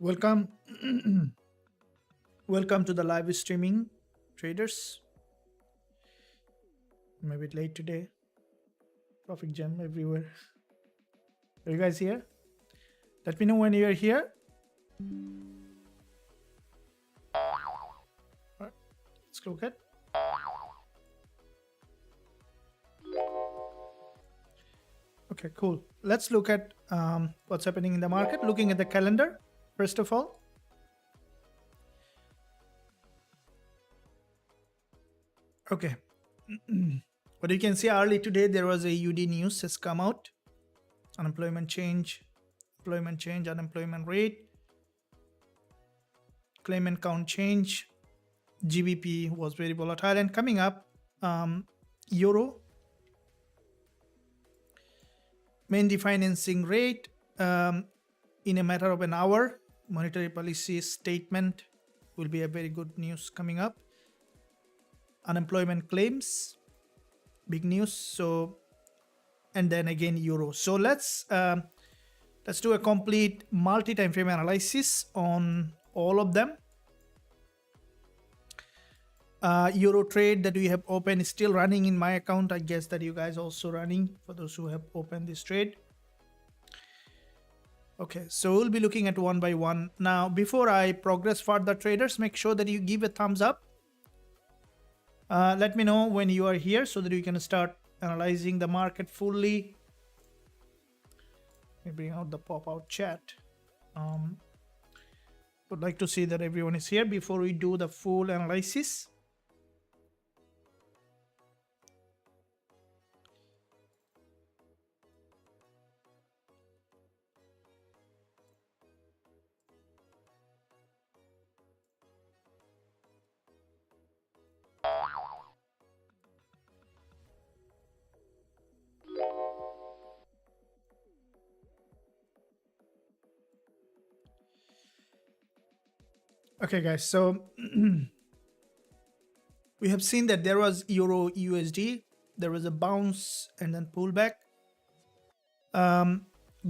Welcome, welcome to the live streaming, traders. I'm a bit late today. Traffic jam everywhere. Are you guys here? Let me know when you are here. Alright, let's look at. Okay, cool. Let's look at what's happening in the market. Looking at the calendar, first of all. Okay. But you can see early today there was a UD news has come out. Unemployment change, unemployment rate, claimant count change. Gbp was very volatile, and coming up, euro, main refinancing rate in a matter of an hour. Monetary policy statement will be a very good news coming up. Unemployment claims, big news. So, and then again euro. So let's do a complete multi-time frame analysis on all of them. Euro trade that we have opened is still running in my account. I guess that you guys also running for those who have opened this trade. Okay, so we'll be looking at one by one. Now, before I progress further, traders, make sure that you give a thumbs up. Let me know when you are here so that we can start analyzing the market fully. Let me bring out the pop-out chat. Would like to see that everyone is here before we do the full analysis. Okay, guys, so we have seen that there was Euro USD, there was a bounce and then pullback.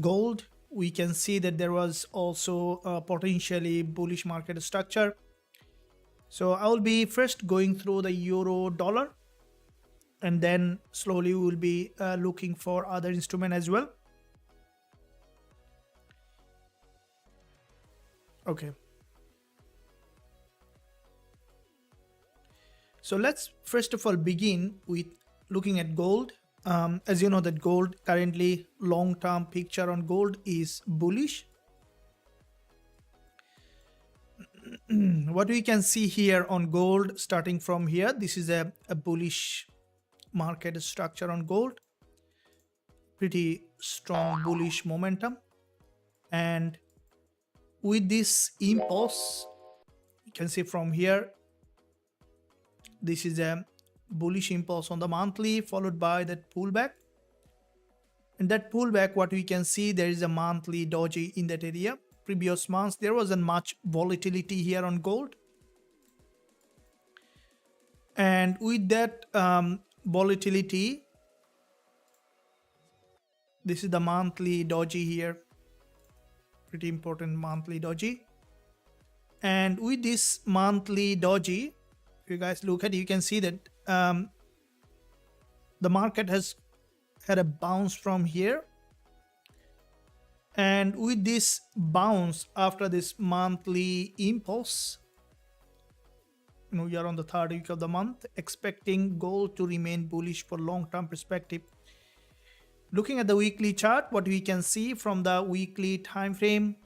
Gold, we can see that there was also a potentially bullish market structure. So I will be first going through the euro dollar, and then slowly we will be looking for other instrument as well. Okay. So let's first of all begin with looking at gold. As you know that gold currently long-term picture on gold is bullish. What we can see here on gold starting from here, this is a bullish market structure on gold. Pretty strong bullish momentum. And with this impulse, you can see from here, this is a bullish impulse on the monthly followed by that pullback. And that pullback, what we can see, there is a monthly doji in that area. Previous months, there wasn't much volatility here on gold. And with that volatility, this is the monthly doji here. Pretty important monthly doji. And with this monthly doji, if you guys look at it, you can see that the market has had a bounce from here. And with this bounce after this monthly impulse, we are on the third week of the month, expecting gold to remain bullish for long-term perspective. Looking at the weekly chart, what we can see from the weekly time frame,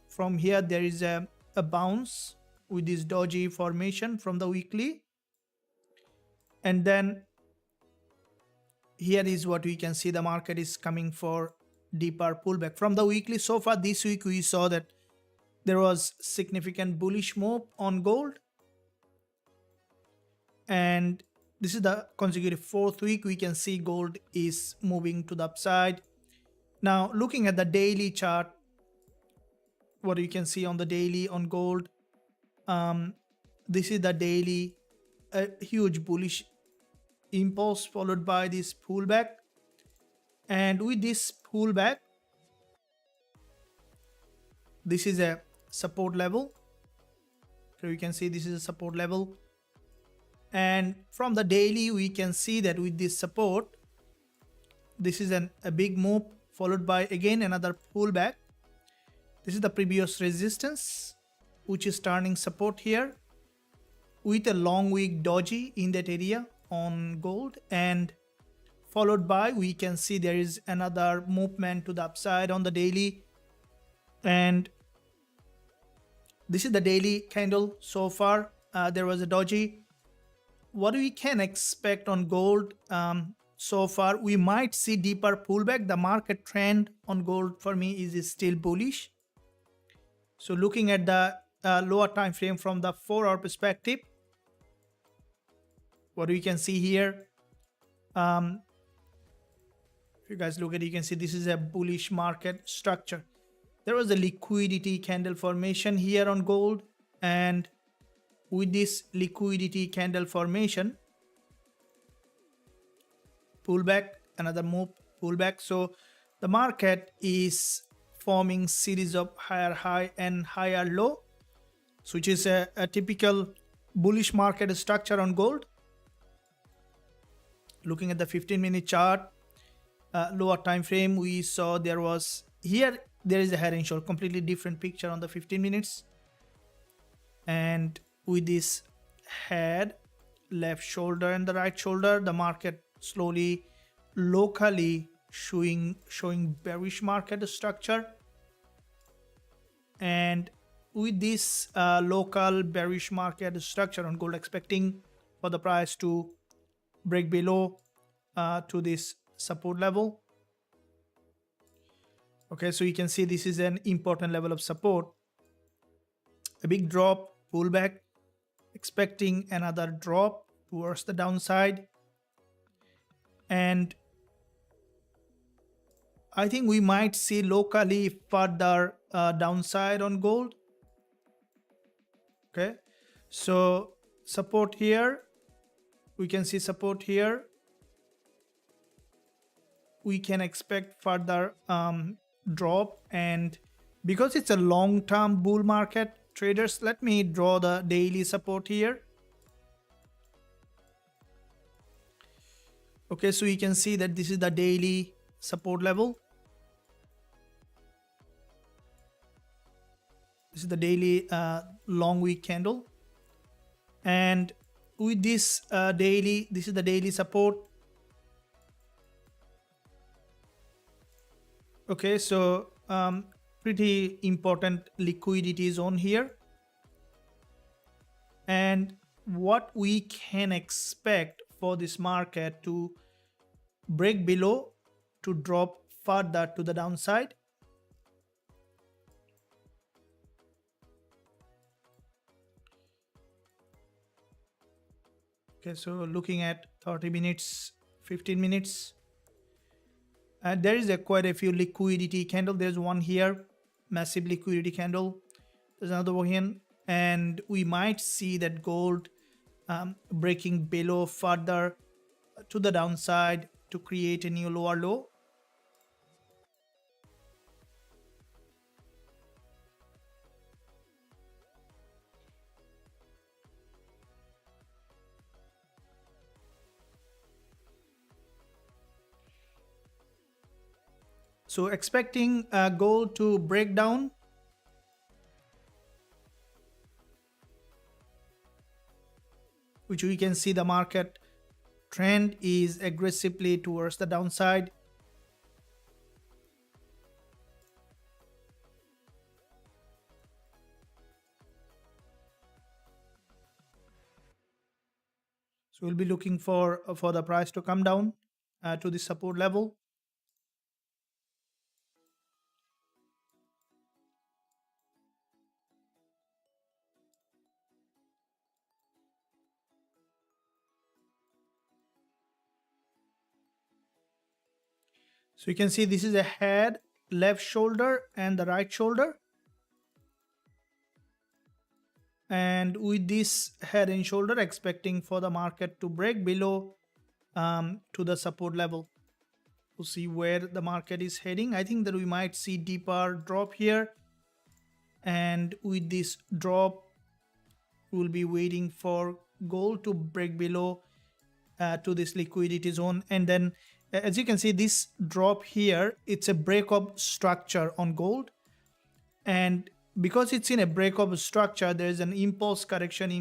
from here there is a bounce with this doji formation from the weekly. And then here is what we can see, the market is coming for deeper pullback. From the weekly so far this week, we saw that there was significant bullish move on gold. And this is the consecutive fourth week. We can see gold is moving to the upside. Now, looking at the daily chart, what you can see on the daily on gold, this is the daily, a huge bullish impulse followed by this pullback. And with this pullback, this is a support level. So you can see this is a support level, and from the daily we can see that with this support, this is a big move followed by again another pullback. This is the previous resistance, which is turning support here with a long wick doji in that area on gold, and followed by we can see there is another movement to the upside on the daily, and this is the daily candle so far. There was a doji. What we can expect on gold so far, we might see deeper pullback. The market trend on gold for me is still bullish. So looking at the lower time frame from the 4-hour perspective, what we can see here, if you guys look at it, you can see this is a bullish market structure. There was a liquidity candle formation here on gold, and with this liquidity candle formation, pullback, another move, pullback. So the market is forming series of higher high and higher low, so which is a typical bullish market structure on gold. Looking at the 15-minute chart, lower time frame, we saw there was here, there is a head and shoulder, completely different picture on the 15 minutes, and with this head, left shoulder and the right shoulder, the market slowly locally showing bearish market structure. And with this local bearish market structure on gold, expecting for the price to break below to this support level. Okay, so you can see this is an important level of support. A big drop, pullback, expecting another drop towards the downside, and I think we might see locally further downside on gold. Okay, so support here, we can see support here. We can expect further drop, and because it's a long-term bull market, traders, let me draw the daily support here. Okay, so you can see that this is the daily support level. This is the daily long wick candle, and with this daily, this is the daily support. Okay, so pretty important liquidity zone here, and what we can expect for this market to break below, to drop further to the downside. Okay, so looking at 30 minutes, 15 minutes, there is quite a few liquidity candle. There's one here, massive liquidity candle. There's another one here, and we might see that gold breaking below further to the downside to create a new lower low. So expecting gold to break down, which we can see the market trend is aggressively towards the downside. So we'll be looking for the price to come down to the support level. So you can see this is a head, left shoulder and the right shoulder. And with this head and shoulder, expecting for the market to break below to the support level. We'll see where the market is heading. I think that we might see deeper drop here. and with this drop we'll be waiting for gold to break below to this liquidity zone. And then as you can see, this drop here, it's a breakup structure on gold, and because it's in a breakup structure, there's an impulse correction,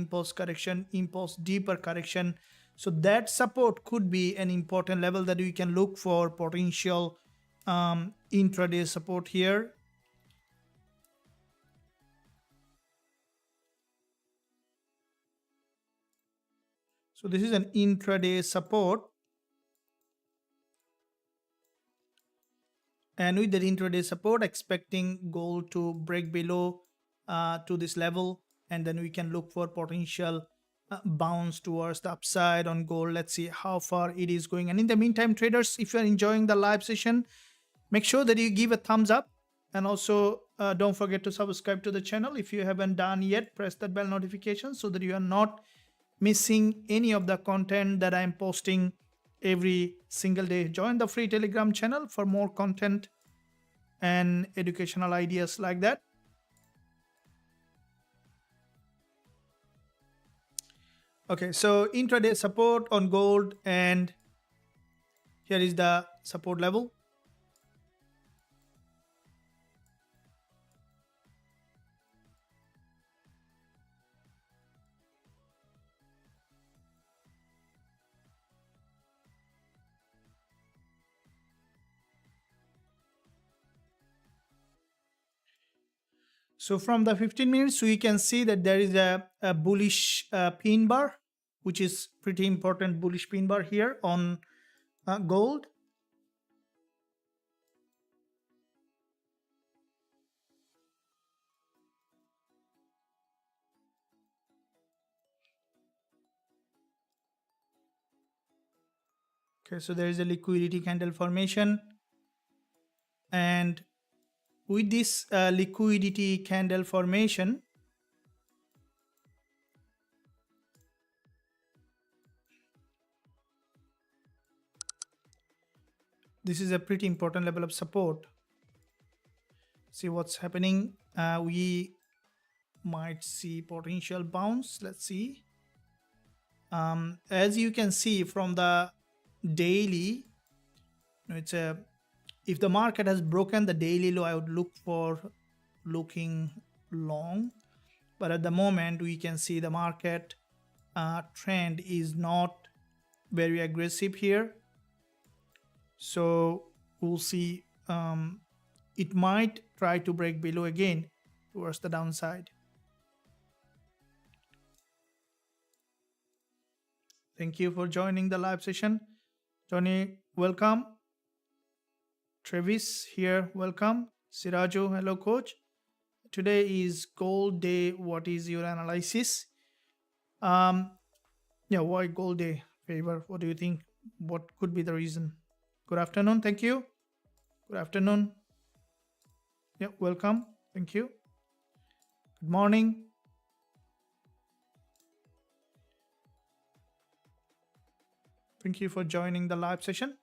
impulse deeper correction. So that support could be an important level that we can look for potential intraday support here. So this is an intraday support, and with that intraday support, expecting gold to break below to this level, and then we can look for potential bounce towards the upside on gold. Let's see how far it is going. And in the meantime, traders, if you're enjoying the live session, make sure that you give a thumbs up, and also don't forget to subscribe to the channel. If you haven't done yet, press that bell notification so that you are not missing any of the content that I'm posting every single day. Join the free Telegram channel for more content and educational ideas like that. Okay, so intraday support on gold, and here is the support level. So from the 15 minutes, we can see that there is a bullish pin bar, which is pretty important bullish pin bar here on gold. Okay, so there is a liquidity candle formation, and with this liquidity candle formation, this is a pretty important level of support. See what's happening. We might see potential bounce. Let's see. As you can see from the daily, it's a, if the market has broken the daily low, I would look for looking long, but at the moment we can see the market trend is not very aggressive here, so we'll see. It might try to break below again towards the downside. Thank you for joining the live session. Tony, welcome. Travis here, welcome. Siraju, hello coach. Today is gold day. What is your analysis? Yeah, why gold day? Favor, what do you think? What could be the reason? Good afternoon, thank you. Good afternoon. Yeah, welcome. Thank you. Good morning. Thank you for joining the live session.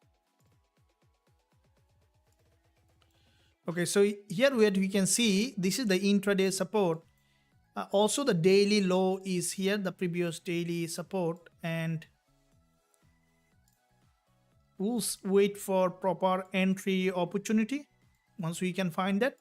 Okay, so here we can see this is the intraday support. Also the daily low is here, the previous daily support, and we'll wait for proper entry opportunity once we can find that.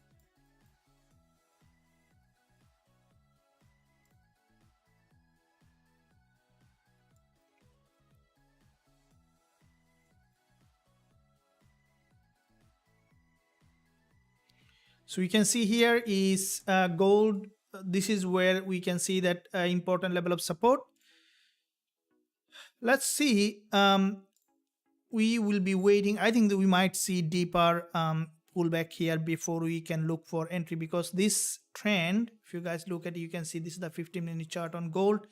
So we can see here is gold. This is where we can see that important level of support. Let's see. We will be waiting. I think that we might see deeper pullback here before we can look for entry, because this trend, if you guys look at it, you can see this is the 15-minute chart on gold,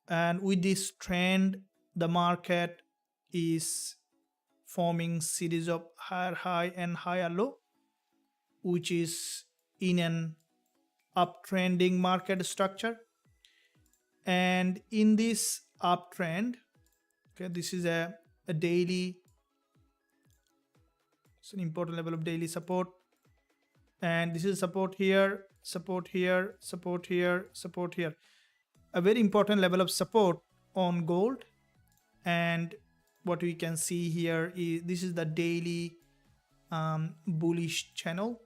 and with this trend the market is forming series of higher high and higher low, which is in an uptrending market structure. And in this uptrend, okay, this is a daily, it's an important level of daily support. and this is support here, support here, support here, support here. A very important level of support on gold. And what we can see here is this is the daily bullish channel.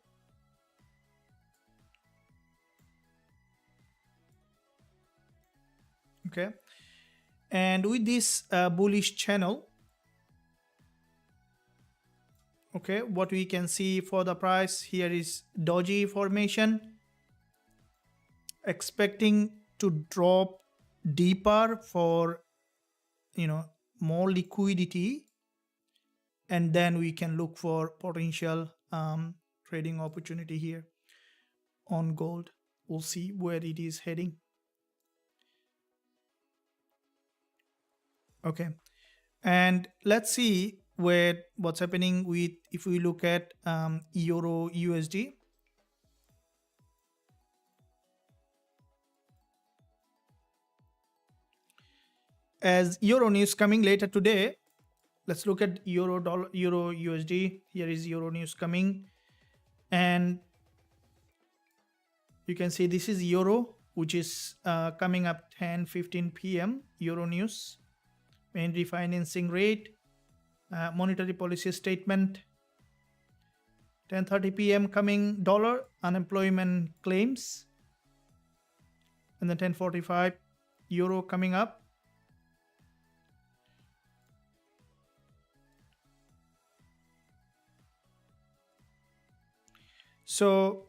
Okay, and with this bullish channel, okay, what we can see for the price here is doji formation, expecting to drop deeper for more liquidity, and then we can look for potential trading opportunity here on gold. We'll see where it is heading. Okay, and let's see what's happening with, if we look at euro USD. As euro news coming later today, let's look at euro USD. Here is euro news coming, and you can see this is euro, which is coming up 10:15 p.m. euro news, main refinancing rate, monetary policy statement. 10:30 p.m. coming dollar unemployment claims, and then 10:45 euro coming up. So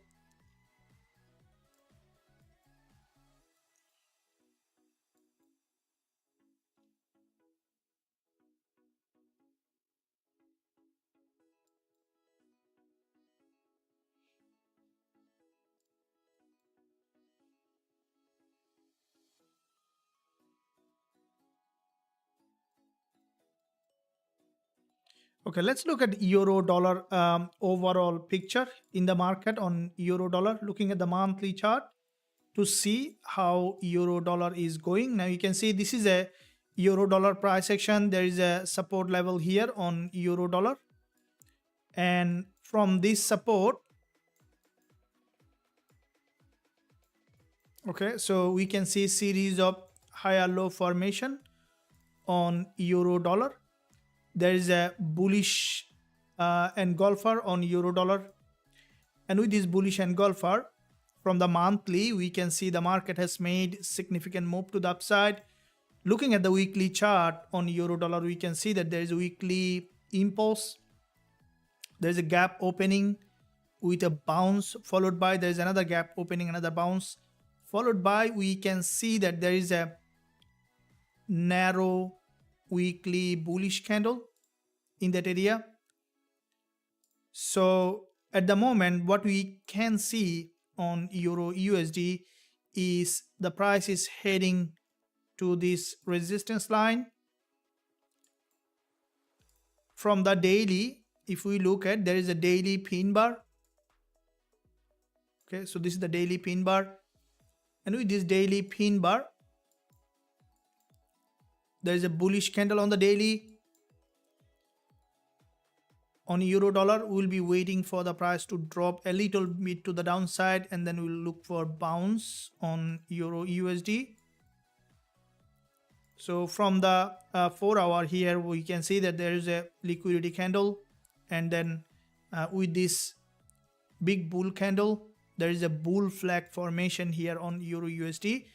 okay, let's look at euro dollar overall picture in the market on euro dollar, looking at the monthly chart to see how euro dollar is going. Now you can see this is a euro dollar price action. There is a support level here on euro dollar, and from this support, okay, so we can see series of higher low formation on euro dollar. There is a bullish engulfer on euro dollar, and with this bullish engulfer, from the monthly we can see the market has made significant move to the upside. Looking at the weekly chart on euro dollar, we can see that there is a weekly impulse, there is a gap opening with a bounce, followed by there is another gap opening, another bounce, followed by we can see that there is a narrow weekly bullish candle in that area. So at the moment, what we can see on euro USD is the price is heading to this resistance line. From the daily, if we look at, there is a daily pin bar. Okay, so this is the daily pin bar, and with this daily pin bar, there is a bullish candle on the daily. On euro dollar, we'll be waiting for the price to drop a little bit to the downside, and then we'll look for bounce on euro USD. So from the 4 hour here, we can see that there is a liquidity candle, and then with this big bull candle, there is a bull flag formation here on euro USD,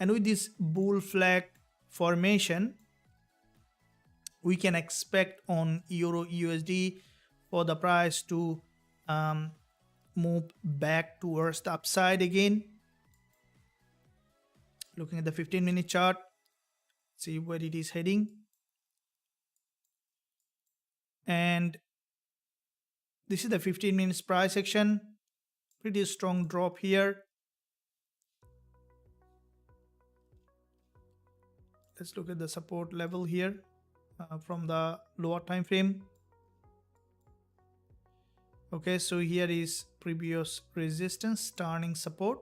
and with this bull flag formation, we can expect on euro USD for the price to move back towards the upside again. Looking at the 15-minute chart, see where it is heading, and this is the 15 minutes price action. Pretty strong drop here. Let's look at the support level here from the lower time frame. Okay, so here is previous resistance turning support.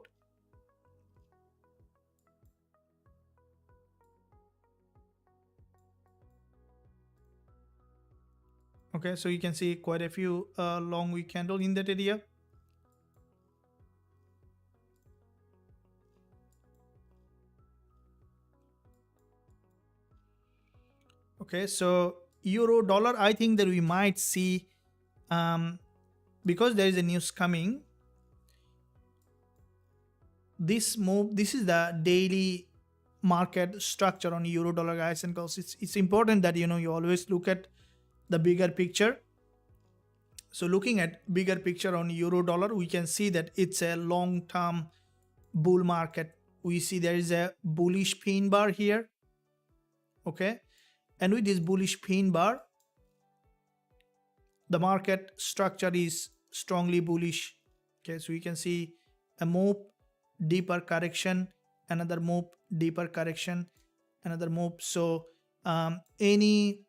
Okay, so you can see quite a few long wick candle in that area. Okay, so euro dollar, I think that we might see, because there is a news coming, this move. This is the daily market structure on euro dollar, guys and girls. It's important that you always look at the bigger picture. So looking at bigger picture on euro dollar, we can see that it's a long term bull market. We see there is a bullish pin bar here. Okay, and with this bullish pin bar, the market structure is strongly bullish. Okay, so you can see a move, deeper correction, another move, deeper correction, another move. So any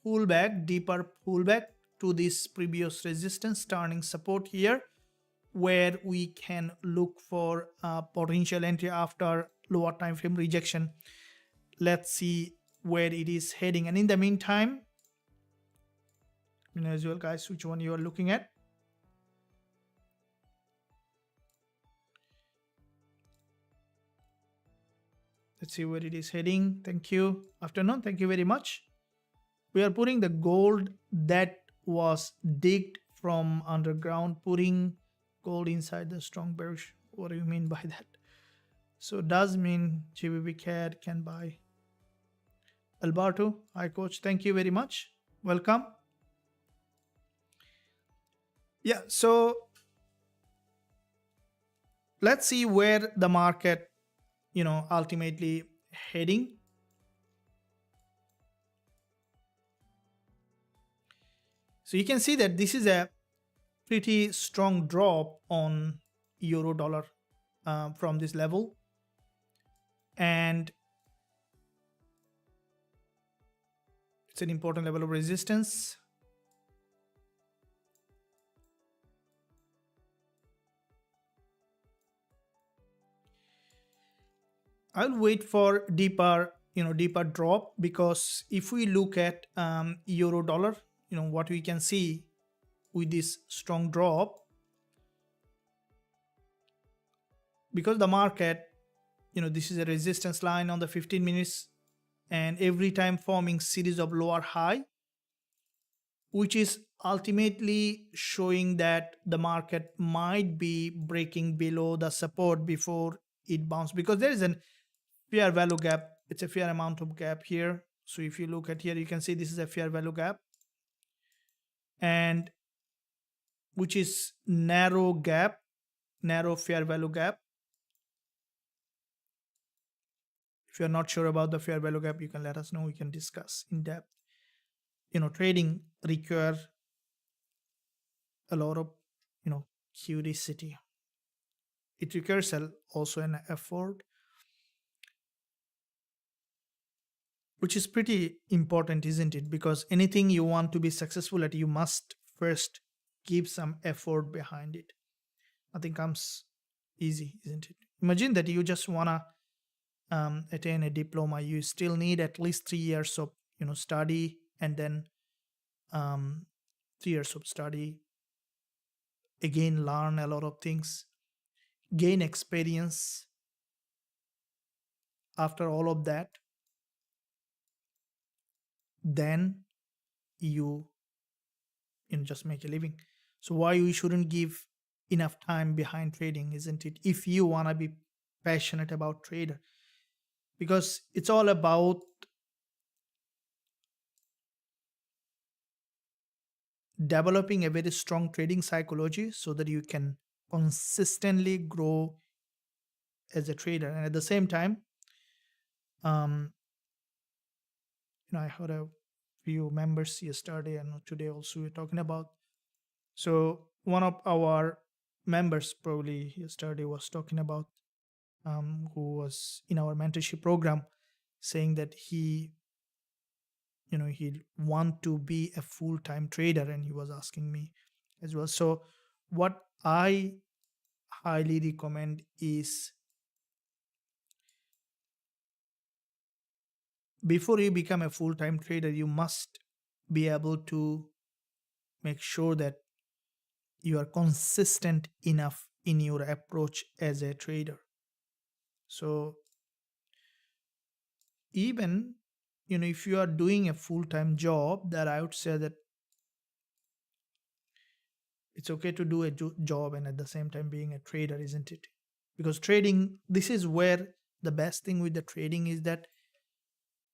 pullback, deeper pullback to this previous resistance, turning support here, where we can look for potential entry after lower time frame rejection. Let's see where it is heading, and in the meantime, as well, guys, which one you are looking at. Let's see where it is heading. Thank you. Afternoon. Thank you very much. We are putting the gold that was digged from underground, putting gold inside the strong bearish. What do you mean by that? So does mean Gbpusd CAD can buy. Alberto, hi coach. Thank you very much. Welcome. Yeah, so let's see where the market, ultimately heading. So you can see that this is a pretty strong drop on euro dollar from this level, and it's an important level of resistance. I'll wait for deeper drop, because if we look at euro dollar, what we can see with this strong drop, because the market, this is a resistance line on the 15 minutes, and every time forming series of lower high, which is ultimately showing that the market might be breaking below the support before it bounces, because there is a fair value gap. It's a fair amount of gap here. So if you look at here, you can see this is a fair value gap, and which is narrow gap, narrow fair value gap. If you're not sure about the fair value gap, you can let us know. We can discuss in depth. Trading require a lot of curiosity. It requires also an effort, which is pretty important, isn't it? Because anything you want to be successful at, you must first give some effort behind it. Nothing comes easy, isn't it? Imagine that you just wanna attain a diploma. You still need at least 3 years of study, and then 3 years of study, again learn a lot of things, gain experience. After all of that, then you just make a living. So why we shouldn't give enough time behind trading, isn't it? If you want to be passionate about trader, because it's all about developing a very strong trading psychology, so that you can consistently grow as a trader. And at the same time, I heard a few members yesterday and today also we're talking about. So one of our members probably yesterday was talking about, who was in our mentorship program, saying that he want to be a full-time trader, and he was asking me as well. So what I highly recommend is, before you become a full-time trader, you must be able to make sure that you are consistent enough in your approach as a trader. So even if you are doing a full-time job, that I would say that it's okay to do a job and at the same time being a trader, isn't it? Because trading, this is where the best thing with the trading is that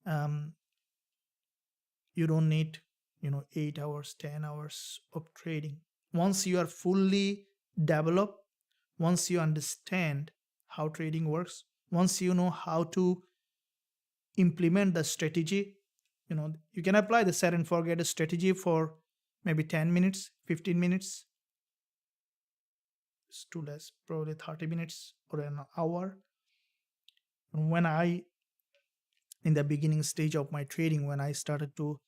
um, you don't need 8 hours, 10 hours of trading. Once you are fully developed, once you understand how trading works, once you know how to implement the strategy, you can apply the set and forget strategy for maybe 10 minutes, 15 minutes. It's too less, probably 30 minutes or an hour. And when I, in the beginning stage of my trading, when I started to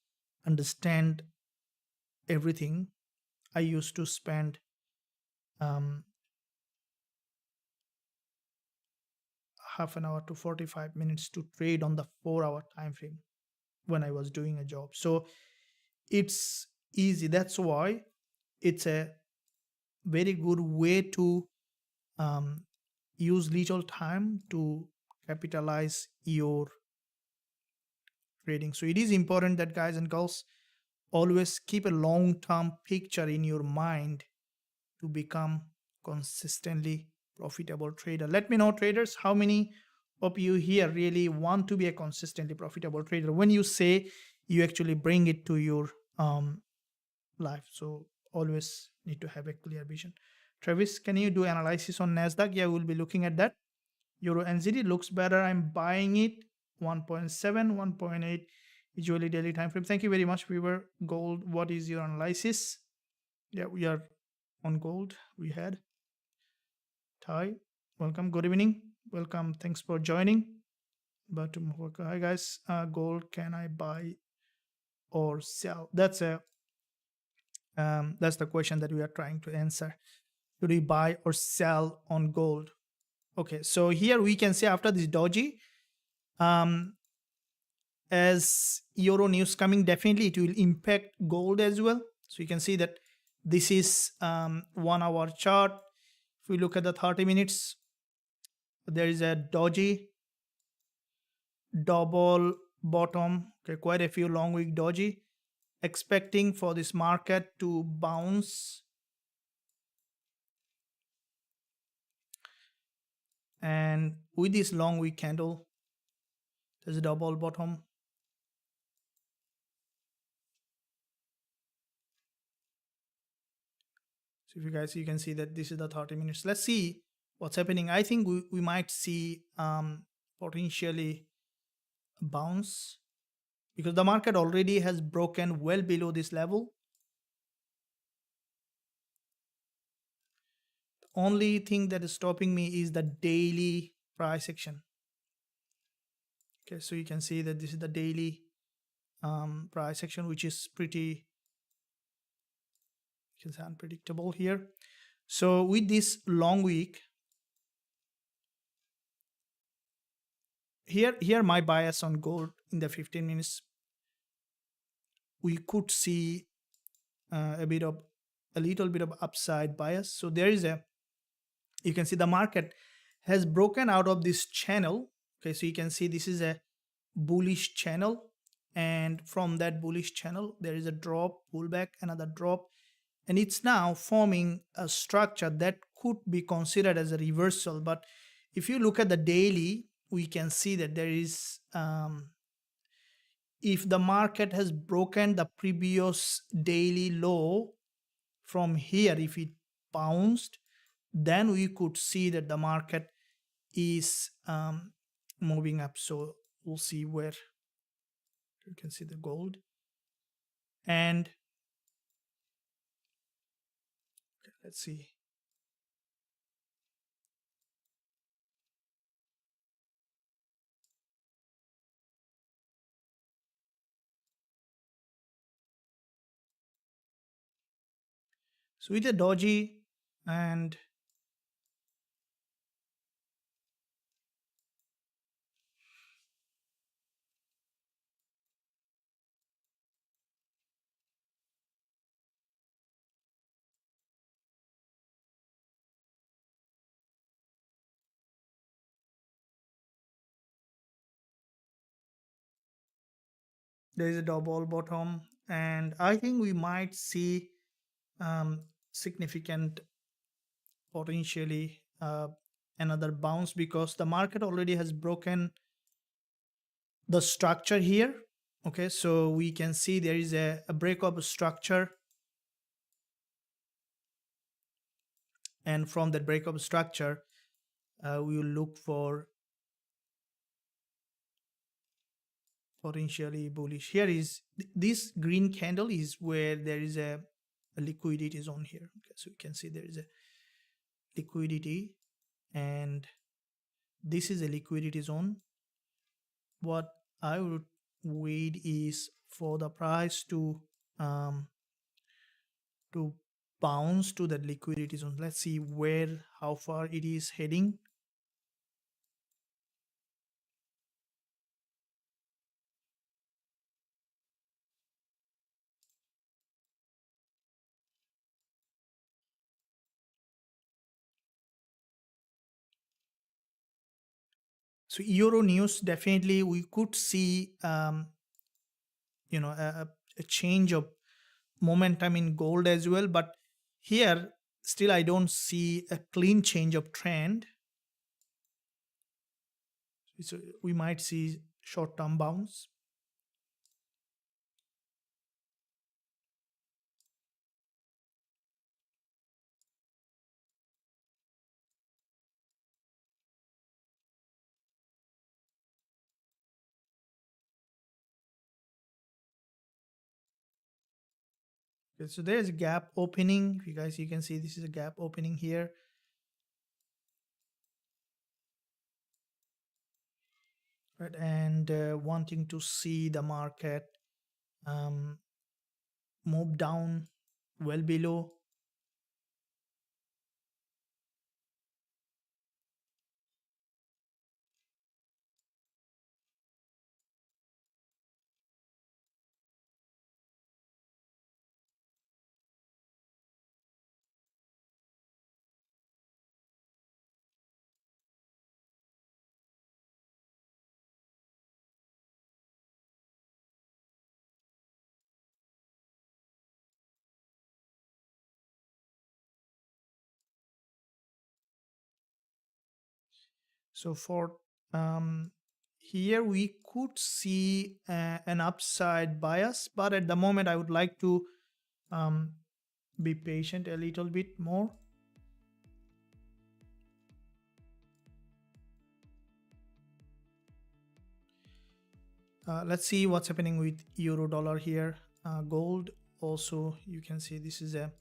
understand everything, I used to spend um, half an hour to 45 minutes to trade on the 4-hour time frame when I was doing a job. So it's easy. That's why it's a very good way to um, use little time to capitalize your trading. So it is important that, guys and girls, always keep a long term picture in your mind to become consistently profitable trader. Let me know, traders, how many of you here really want to be a consistently profitable trader? When you say, you actually bring it to your life. So always need to have a clear vision. Travis, can you do analysis on Nasdaq? Yeah, we'll be looking at that. Euro NZD looks better. I'm buying it. 1.7, 1.8 usually daily time frame. Thank you very much, viewer. Gold, what is your analysis? Yeah, we are on gold. We had Thai. Welcome. Good evening. Welcome. Thanks for joining. But hi guys. Gold, can I buy or sell? That's the question that we are trying to answer. Should we buy or sell on gold? Okay, so here we can see after this doji, as euro news coming, definitely it will impact gold as well. So you can see that this is 1 hour chart. If we look at the 30 minutes, there is a doji double bottom. Okay, quite a few long week doji, expecting for this market to bounce and with this long week candle, there's a double bottom. So if you guys, you can see that this is the 30 minutes. Let's see what's happening. I think we might see potentially a bounce because the market already has broken well below this level. The only thing that is stopping me is the daily price action. Okay, so you can see that this is the daily price action, which is pretty unpredictable here. So with this long week, here my bias on gold in the 15 minutes, we could see a little bit of upside bias. So there is you can see the market has broken out of this channel. Okay, so you can see this is a bullish channel, and from that bullish channel there is a drop, pullback, another drop, and it's now forming a structure that could be considered as a reversal. But if you look at the daily, we can see that there is if the market has broken the previous daily low from here, if it bounced, then we could see that the market is moving up. So we'll see where you can see the gold. And okay, let's see. So with the doji and there is a double bottom, and I think we might see significant potentially another bounce, because the market already has broken the structure here. Okay, so we can see there is a breakup structure, and from that breakup structure we will look for potentially bullish. Here is this green candle is where there is a liquidity zone here. Okay, so you can see there is a liquidity, and this is a liquidity zone. What I would wait is for the price um, to bounce to that liquidity zone. Let's see how far it is heading. So euro news, definitely we could see a change of momentum in gold as well, but here still I don't see a clean change of trend. So we might see short-term bounce. Okay, so there's a gap opening. You can see this is a gap opening here. Right, and wanting to see the market move down well below. So for here we could see an upside bias, but at the moment I would like to be patient a little bit more. Let's see what's happening with euro dollar here. Gold also, you can see this is a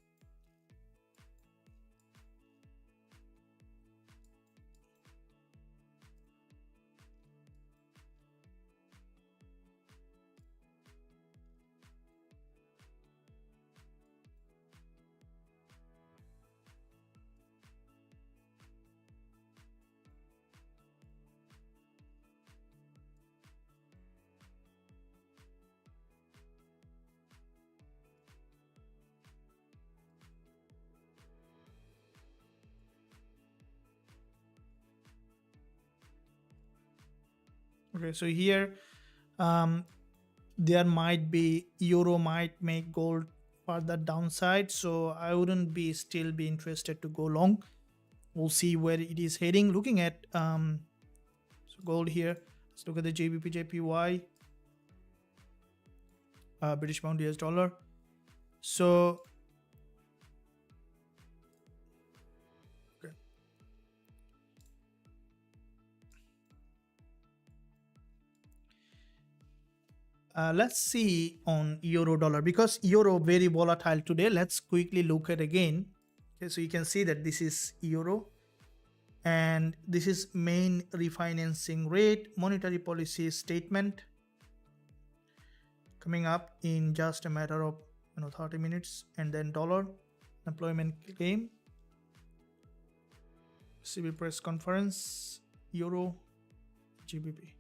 okay. So here there might be euro might make gold further downside, so I wouldn't be still be interested to go long. We'll see where it is heading. Looking at so gold here, let's look at the Gbpjpy, British pound US dollar. So okay. Let's see on euro dollar, because euro very volatile today. Let's quickly look at again. Okay, so you can see that this is euro, and this is main refinancing rate, monetary policy statement coming up in just a matter of 30 minutes, and then dollar employment claim, civil press conference, euro, GBP.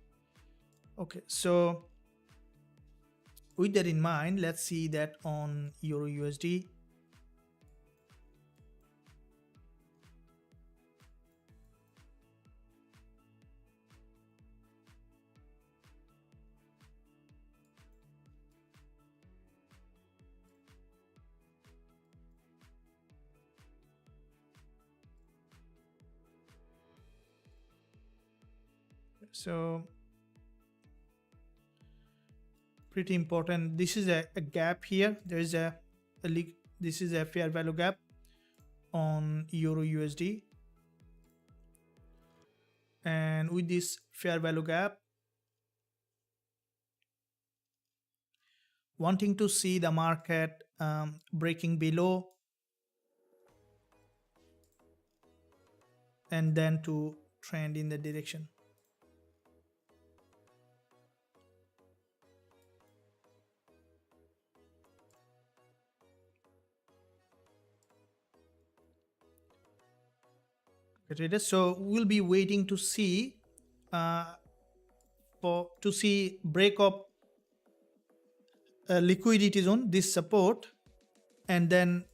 Okay, so with that in mind, let's see that on euro USD. So pretty important. This is a gap here. There is a this is a fair value gap on Euro USD, and with this fair value gap, wanting to see the market breaking below and then to trend in the direction. Traders, so we'll be waiting to see break up liquidity zone, this support, and then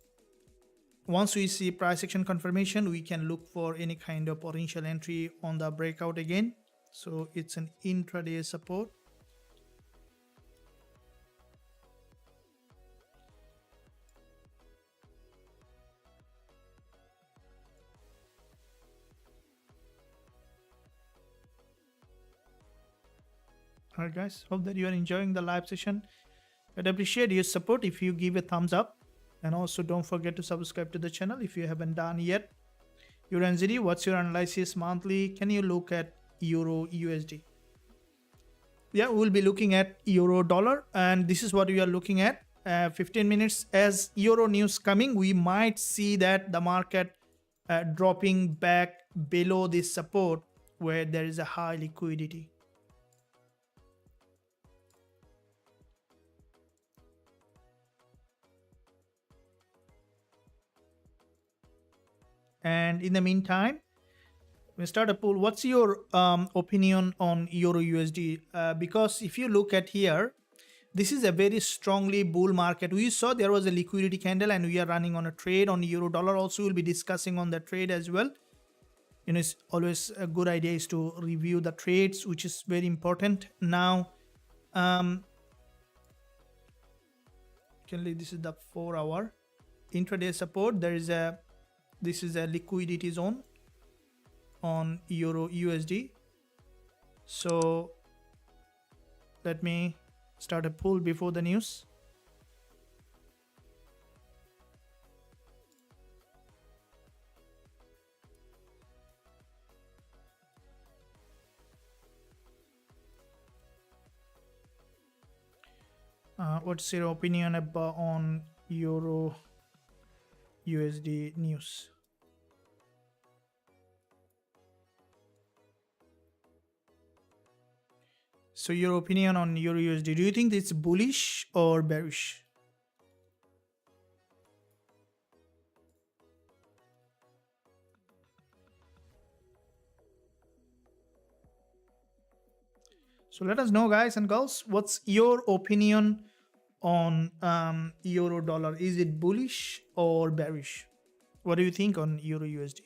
once we see price action confirmation, we can look for any kind of potential entry on the breakout again. So it's an intraday support. Alright guys, hope that you are enjoying the live session. I'd appreciate your support if you give a thumbs up, and also don't forget to subscribe to the channel if you haven't done yet. Eurusd, what's your analysis monthly? Can you look at Euro USD? Yeah, we'll be looking at Euro dollar, and this is what we are looking at. 15 minutes as Euro news coming, we might see that the market dropping back below this support where there is a high liquidity. And in the meantime, we start a poll. What's your opinion on Euro USD? Because if you look at here, this is a very strongly bull market. We saw there was a liquidity candle and we are running on a trade on Euro dollar. Also, we'll be discussing on the trade as well. You know, it's always a good idea is to review the trades, which is very important. Now, this is the 4-hour intraday support. This is a liquidity zone on Euro USD. So let me start a poll before the news. What's your opinion about on Euro USD news? So your opinion on Euro USD, do you think it's bullish or bearish? So let us know, guys and girls, what's your opinion on Euro dollar? Is it bullish or bearish? What do you think on Euro USD?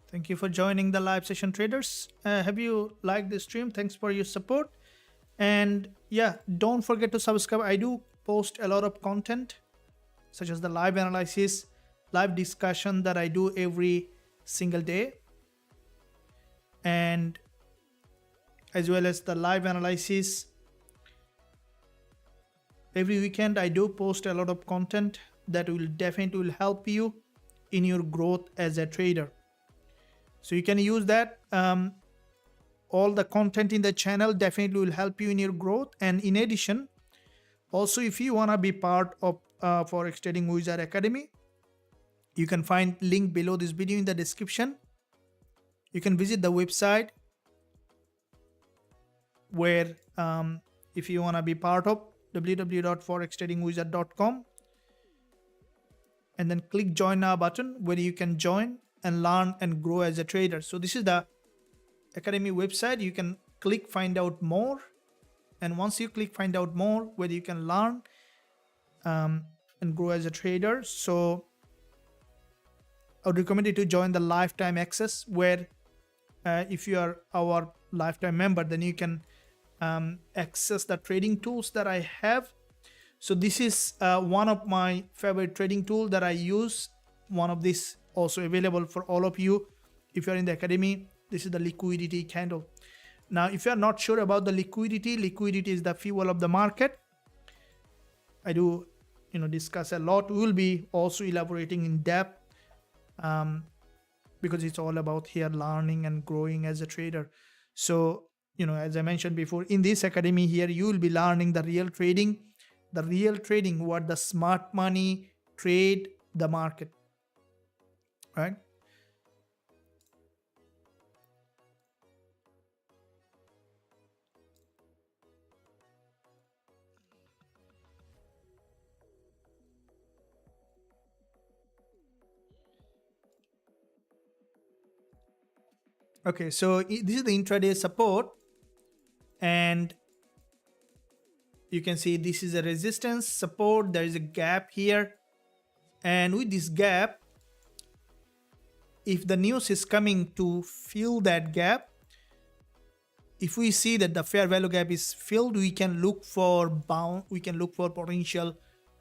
Thank you for joining the live session, traders. Have you liked the stream? Thanks for your support. And yeah, don't forget to subscribe. I do post a lot of content, such as the live analysis, live discussion that I do every single day, and as well as the live analysis every weekend. I do post a lot of content that will definitely help you in your growth as a trader. So you can use that. All the content in the channel definitely will help you in your growth. And in addition, also if you want to be part of Forex Trading Wizard Academy, you can find link below this video in the description. You can visit the website where if you want to be part of www.forextradingwizard.com, and then click join now button where you can join and learn and grow as a trader. So this is the Academy website. You can click find out more, and once you click find out more, where you can learn and grow as a trader. So I would recommend you to join the lifetime access, where if you are our lifetime member, then you can access the trading tools that I have, So this is one of my favorite trading tool that I use. One of these also available for all of you if you're in the academy. This is the liquidity candle. Now, if you're not sure about the liquidity is the fuel of the market. I do, discuss a lot. We will be also elaborating in depth because it's all about here learning and growing as a trader. So, as I mentioned before, in this academy here, you will be learning the real trading, what the smart money trade the market, right? Okay, so this is the intraday support, and you can see this is a resistance, support, there is a gap here, and with this gap, if the news is coming to fill that gap, if we see that the fair value gap is filled, we can look for potential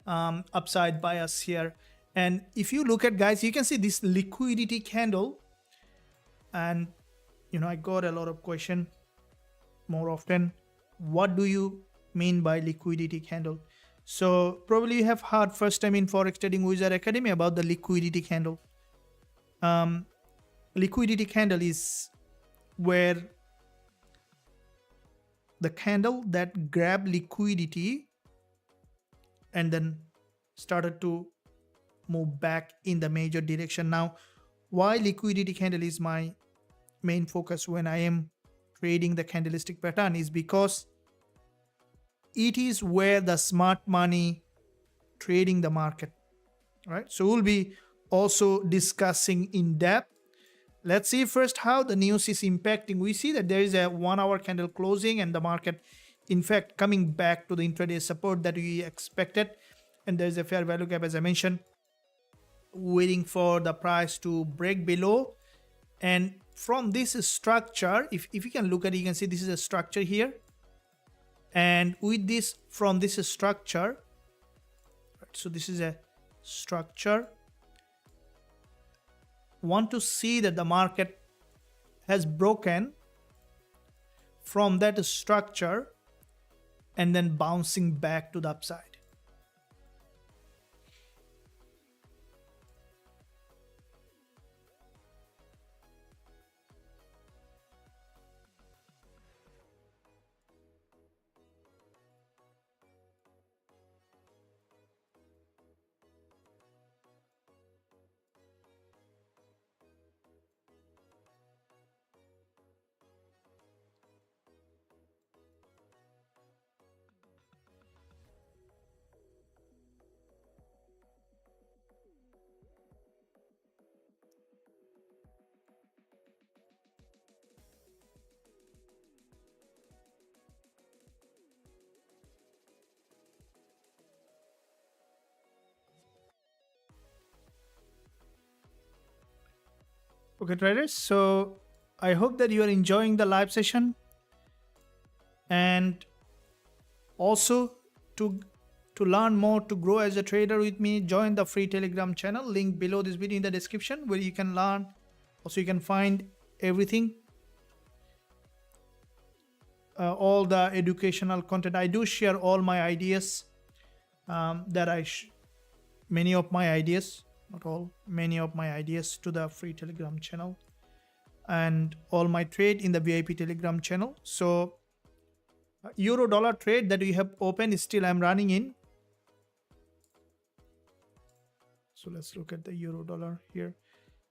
upside bias here. And if you look at, guys, you can see this liquidity candle, and I got a lot of question more often, what do you mean by liquidity candle? So probably you have heard first time in Forex Trading Wizard Academy about the liquidity candle. Liquidity candle is where the candle that grabbed liquidity and then started to move back in the major direction. Now, why liquidity candle is my main focus when I am trading the candlestick pattern is because it is where the smart money trading the market, right? So we'll be also discussing in depth. Let's see first how the news is impacting. We see that there is a 1 hour candle closing and the market, in fact, coming back to the intraday support that we expected. And there's a fair value gap, as I mentioned, waiting for the price to break below. And from this structure, if you can look at it, you can see this is a structure here. And with this, from this structure, right, so this is a structure. Want to see that the market has broken from that structure and then bouncing back to the upside. Okay, traders, so I hope that you are enjoying the live session, and also to learn more, to grow as a trader with me, join the free Telegram channel, link below this video in the description, where you can learn. Also, you can find everything, all the educational content. I do share all my ideas many of my ideas, not all, many of my ideas to the free Telegram channel, and all my trade in the VIP Telegram channel. So euro dollar trade that we have open is still I'm running in. So let's look at the euro dollar here.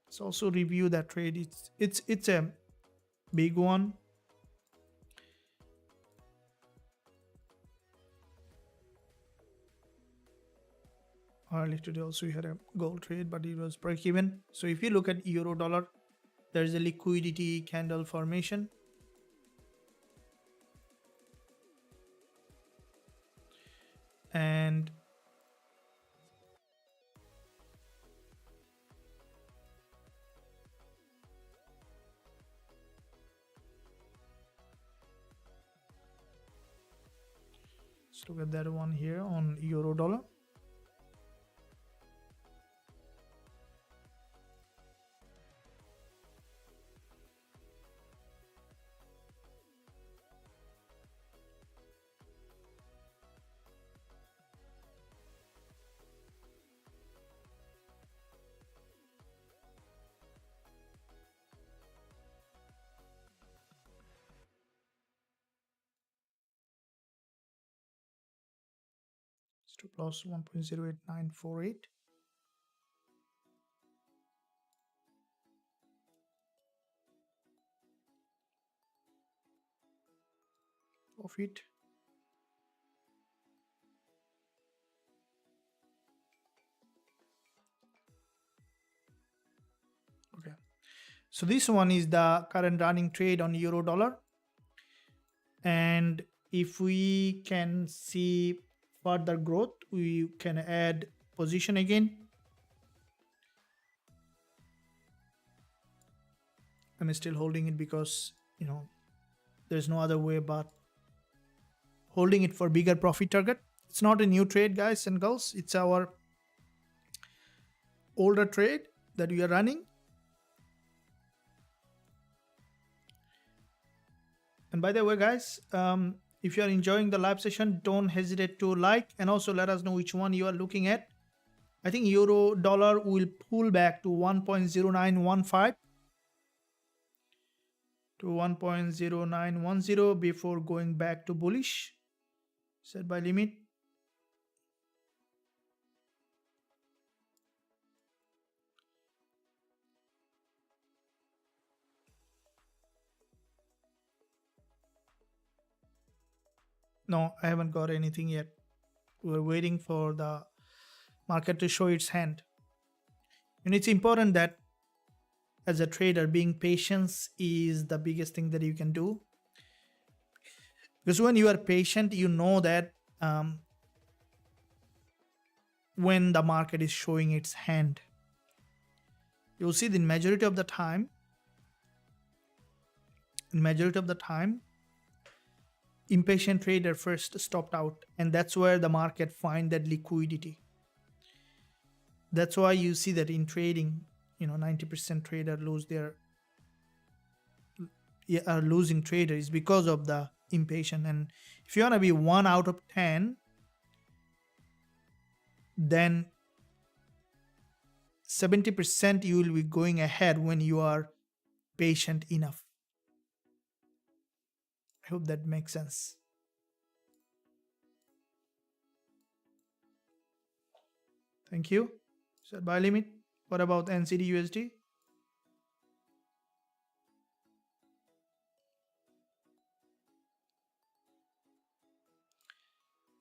Let's also review that trade. It's a big one. Early today also we had a gold trade, but it was break even. So if you look at euro dollar, there is a liquidity candle formation, and Let's look at that one here on euro dollar. Stop loss 1.08948. Profit. Okay. So this one is the current running trade on euro dollar. And if we can see further growth, we can add position again. I'm still holding it because, you know, there's no other way but holding it for bigger profit target. It's not a new trade, guys and girls. It's our older trade that we are running. And by the way, guys, if you are enjoying the live session, don't hesitate to like and also let us know which one you are looking at. I think euro dollar will pull back to 1.0915 to 1.0910 before going back to bullish. Set by limit. No, I haven't got anything yet. We're waiting for the market to show its hand. And it's important that as a trader, being patient is the biggest thing that you can do. Because when you are patient, you know that when the market is showing its hand, you'll see the majority of the time, impatient trader first stopped out, and that's where the market find that liquidity. That's why you see that in trading, 90% trader are losing traders because of the impatient. And if you want to be 1 out of 10, then 70% you will be going ahead when you are patient enough. I hope that makes sense. Thank you. Set buy limit. What about NCD USD?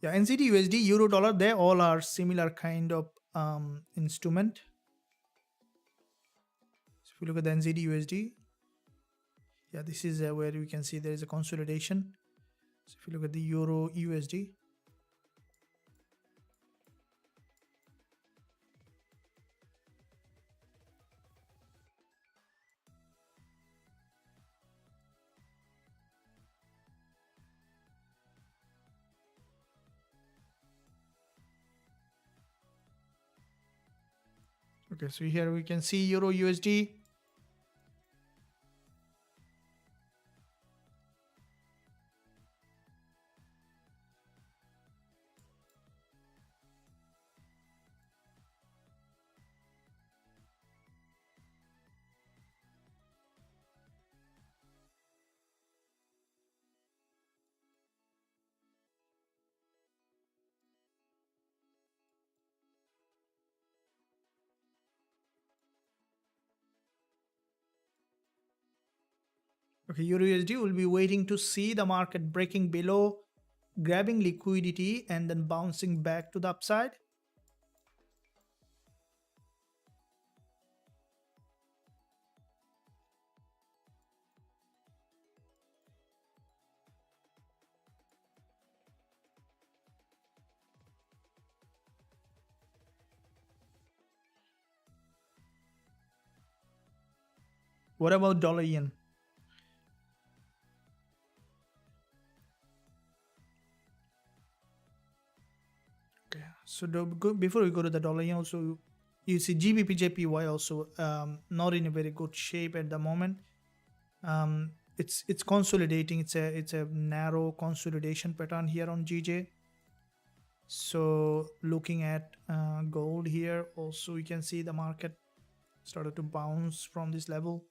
Yeah, NCD USD, euro dollar, they all are similar kind of instrument. So if you look at the NCD USD, yeah, this is where we can see there is a consolidation. So if you look at the euro USD, okay, so here we can see euro USD. Okay, euro USD will be waiting to see the market breaking below, grabbing liquidity and then bouncing back to the upside. What about dollar yen? So before we go to the dollar, also you see GBP also not in a very good shape at the moment. It's consolidating. It's a narrow consolidation pattern here on GJ. So looking at gold here, also you can see the market started to bounce from this level.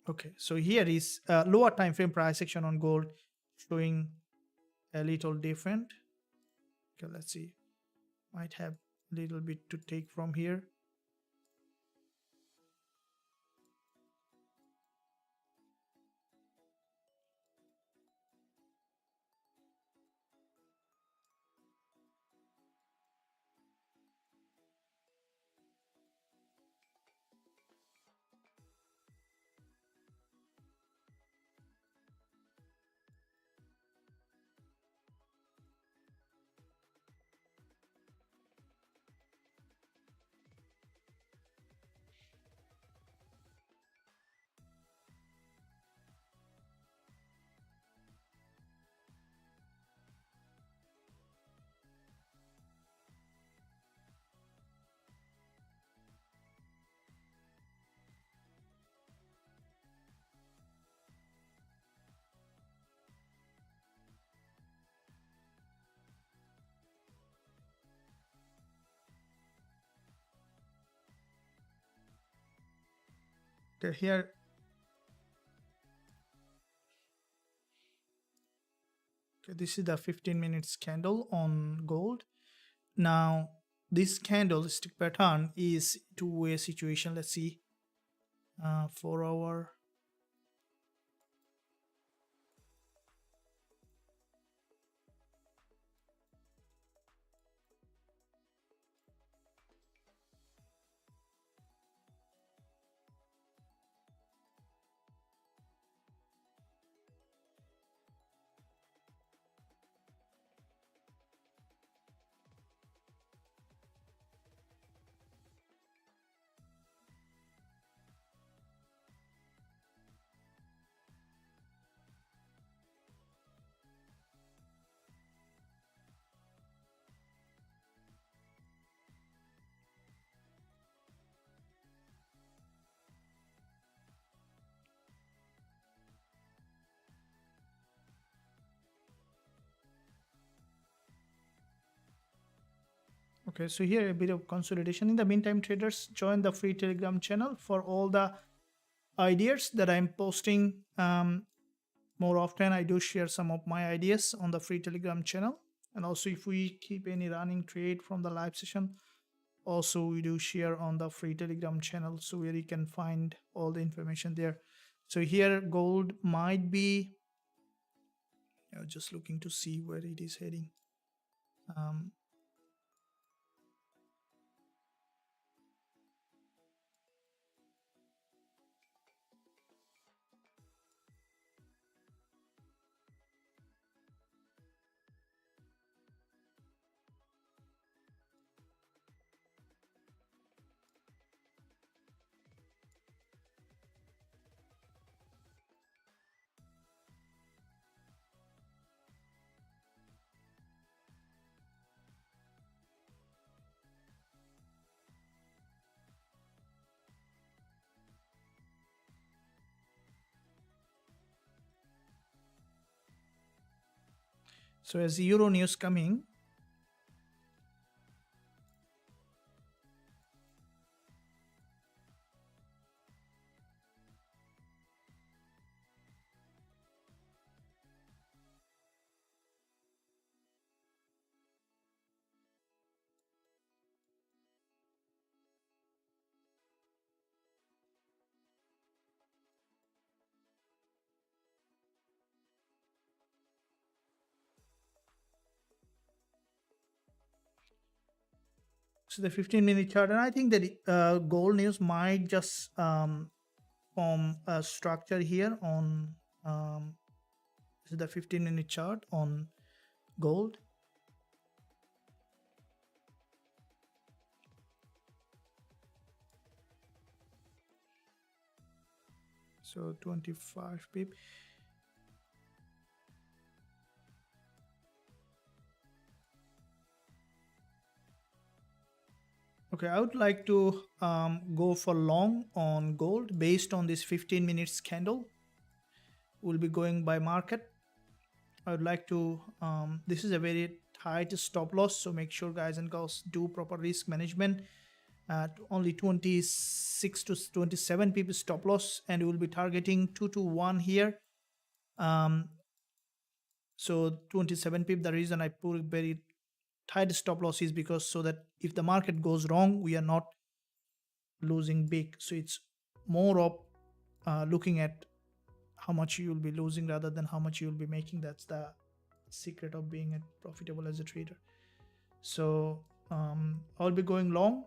Okay, so here is lower time frame price action on gold showing a little different. Okay, let's see. Might have a little bit to take from here. Okay, here. Okay, this is the 15 minutes candle on gold. Now, this candlestick pattern is two-way situation. Let's see. 4 hour. Okay, so here a bit of consolidation. In the meantime, traders, join the free Telegram channel for all the ideas that I'm posting more often. I do share some of my ideas on the free Telegram channel. And also if we keep any running trade from the live session, also we do share on the free Telegram channel, so where you can find all the information there. So here gold might be, just looking to see where it is heading. So as Euro news coming, so the 15-minute chart, and I think that gold news might just form a structure here on the 15-minute chart on gold. So 25 pip. Okay, I would like to go for long on gold based on this 15 minutes candle. We'll be going by market. I would like to, this is a very tight stop loss, so make sure guys and girls do proper risk management. Only 26 to 27 pip stop loss, and we will be targeting 2 to 1 here. So 27 pip, the reason I put very tight stop loss is because so that if the market goes wrong, we are not losing big. So it's more of looking at how much you will be losing rather than how much you will be making. That's the secret of being profitable as a trader. So I'll be going long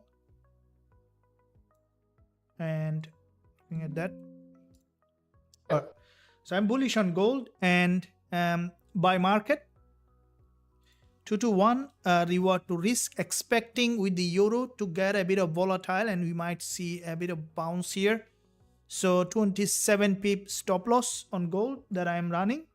and looking at that. So I'm bullish on gold and buy market 2 to 1 reward to risk, expecting with the euro to get a bit of volatile, and we might see a bit of bounce here. So 27 pip stop loss on gold that I'm running.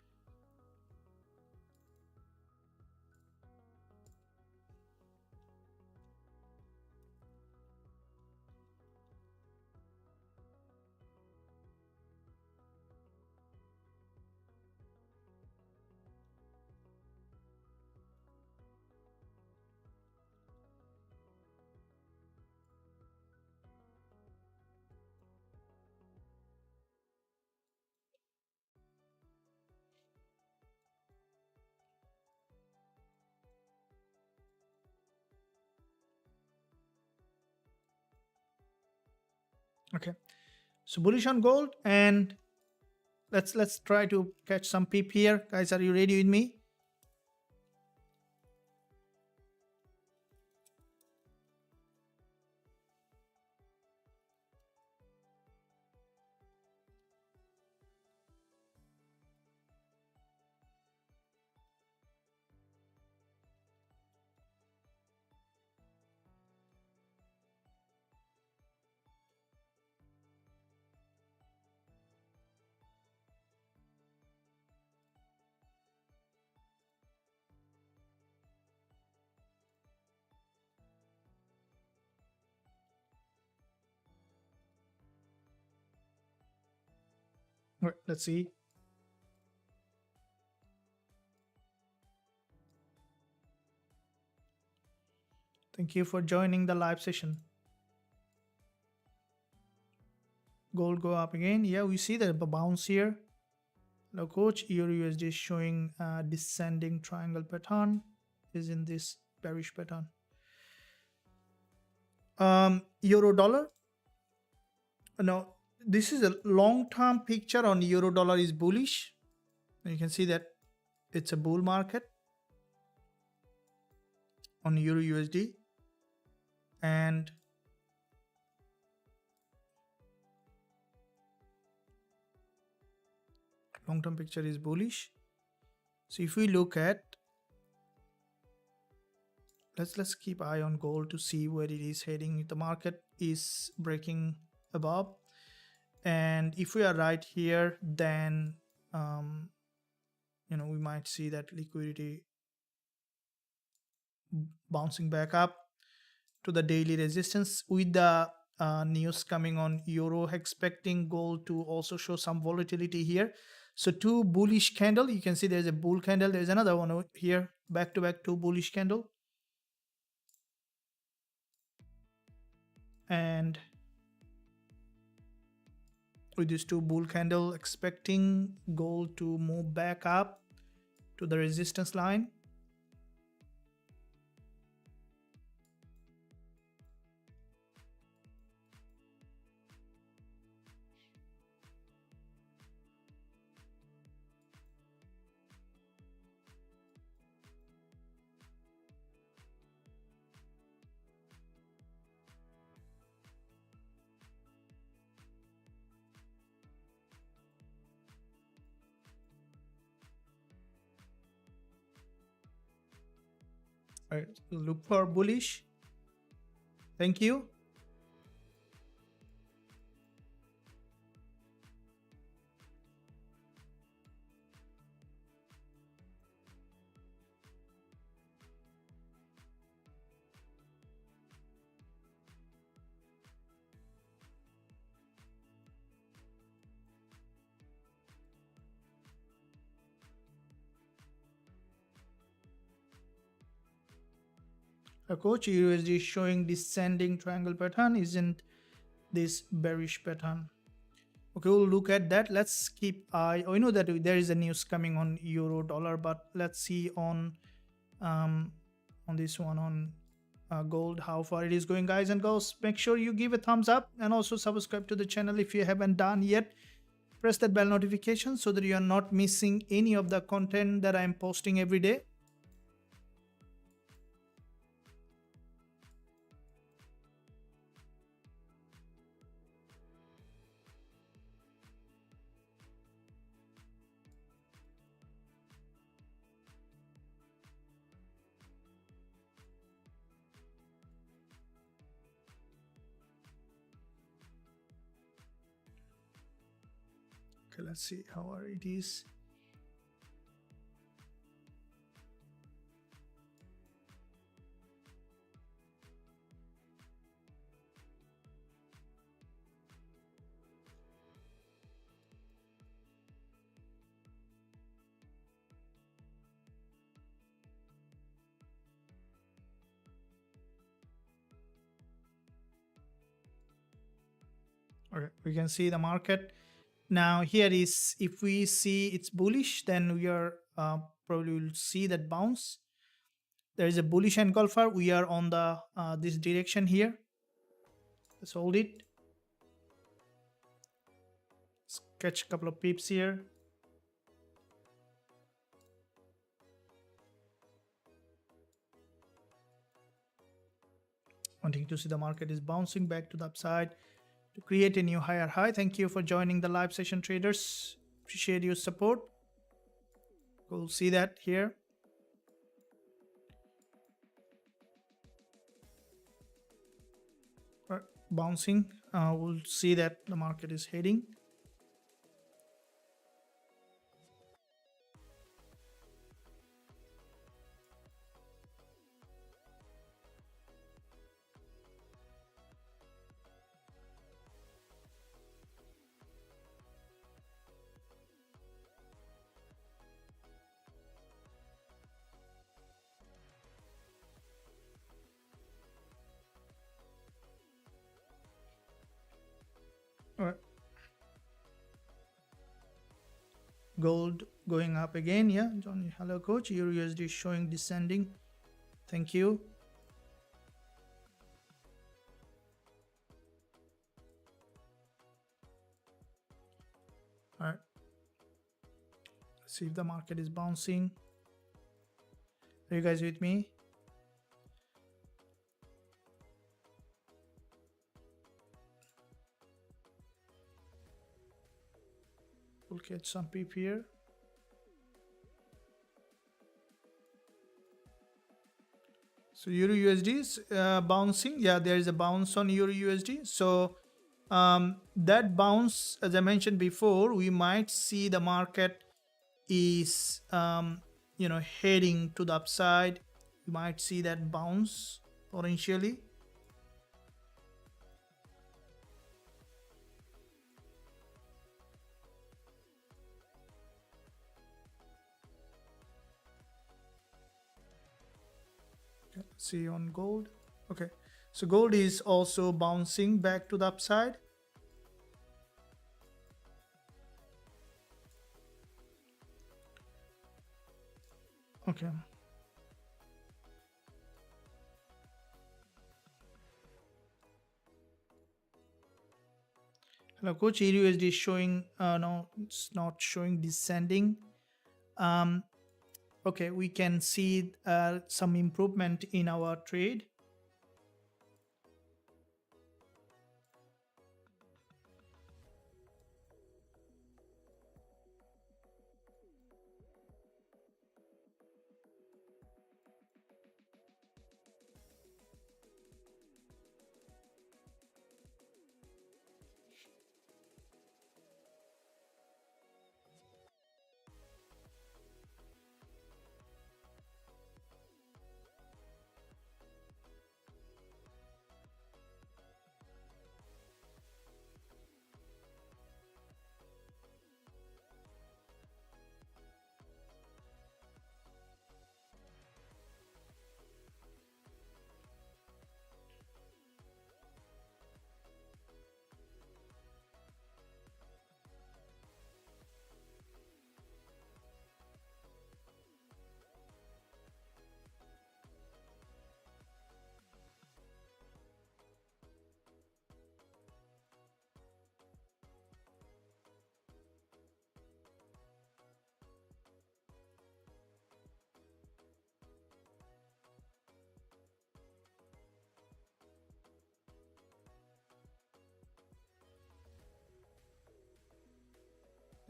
Okay, so bullish on gold, and let's try to catch some pip here. Guys, are you ready with me? All right, let's see. Thank you for joining the live session. Gold go up again. Yeah, we see the bounce here. Now coach, EURUSD is showing descending triangle pattern, is in this bearish pattern. Euro dollar. Now this is a long-term picture on euro dollar is bullish. You can see that it's a bull market on Euro USD, and long-term picture is bullish. So if we look at, let's keep eye on gold to see where it is heading. The market is breaking above, and if we are right here, then we might see that liquidity bouncing back up to the daily resistance with the news coming on euro, expecting gold to also show some volatility here. So two bullish candle, you can see there's a bull candle, there's another one here, back to back, two bullish candle, and with these two bull candle, expecting gold to move back up to the resistance line. All right, look for bullish. Thank you. A coach USD is showing descending triangle pattern. Isn't this bearish pattern? Okay, we'll look at that. Let's keep eye. We know that there is a news coming on euro dollar, but let's see on this one on gold how far it is going, guys and girls. Make sure you give a thumbs up and also subscribe to the channel if you haven't done yet. Press that bell notification so that you are not missing any of the content that I am posting every day. Okay, let's see how it is. Okay, we can see the market. Now here is, if we see it's bullish, then we are probably will see that bounce. There is a bullish engulfer. We are on the this direction here. Let's hold it. Let's catch a couple of pips here. Wanting to see the market is bouncing back to the upside to create a new higher high. Thank you for joining the live session, traders. Appreciate your support. We'll see that here. Bouncing. We'll see that the market is heading. All right. Gold going up again. Yeah, Johnny. Hello, coach. Eurusd is showing descending. Thank you. All right. Let's see if the market is bouncing. Are you guys with me? We'll catch some peep here. So Euro USD is bouncing. Yeah, there is a bounce on Euro USD. So that bounce, as I mentioned before, we might see the market is heading to the upside. You might see that bounce potentially. See on gold. Okay, so gold is also bouncing back to the upside. Okay, hello coach. USD is showing no, it's not showing descending. Okay, we can see some improvement in our trade.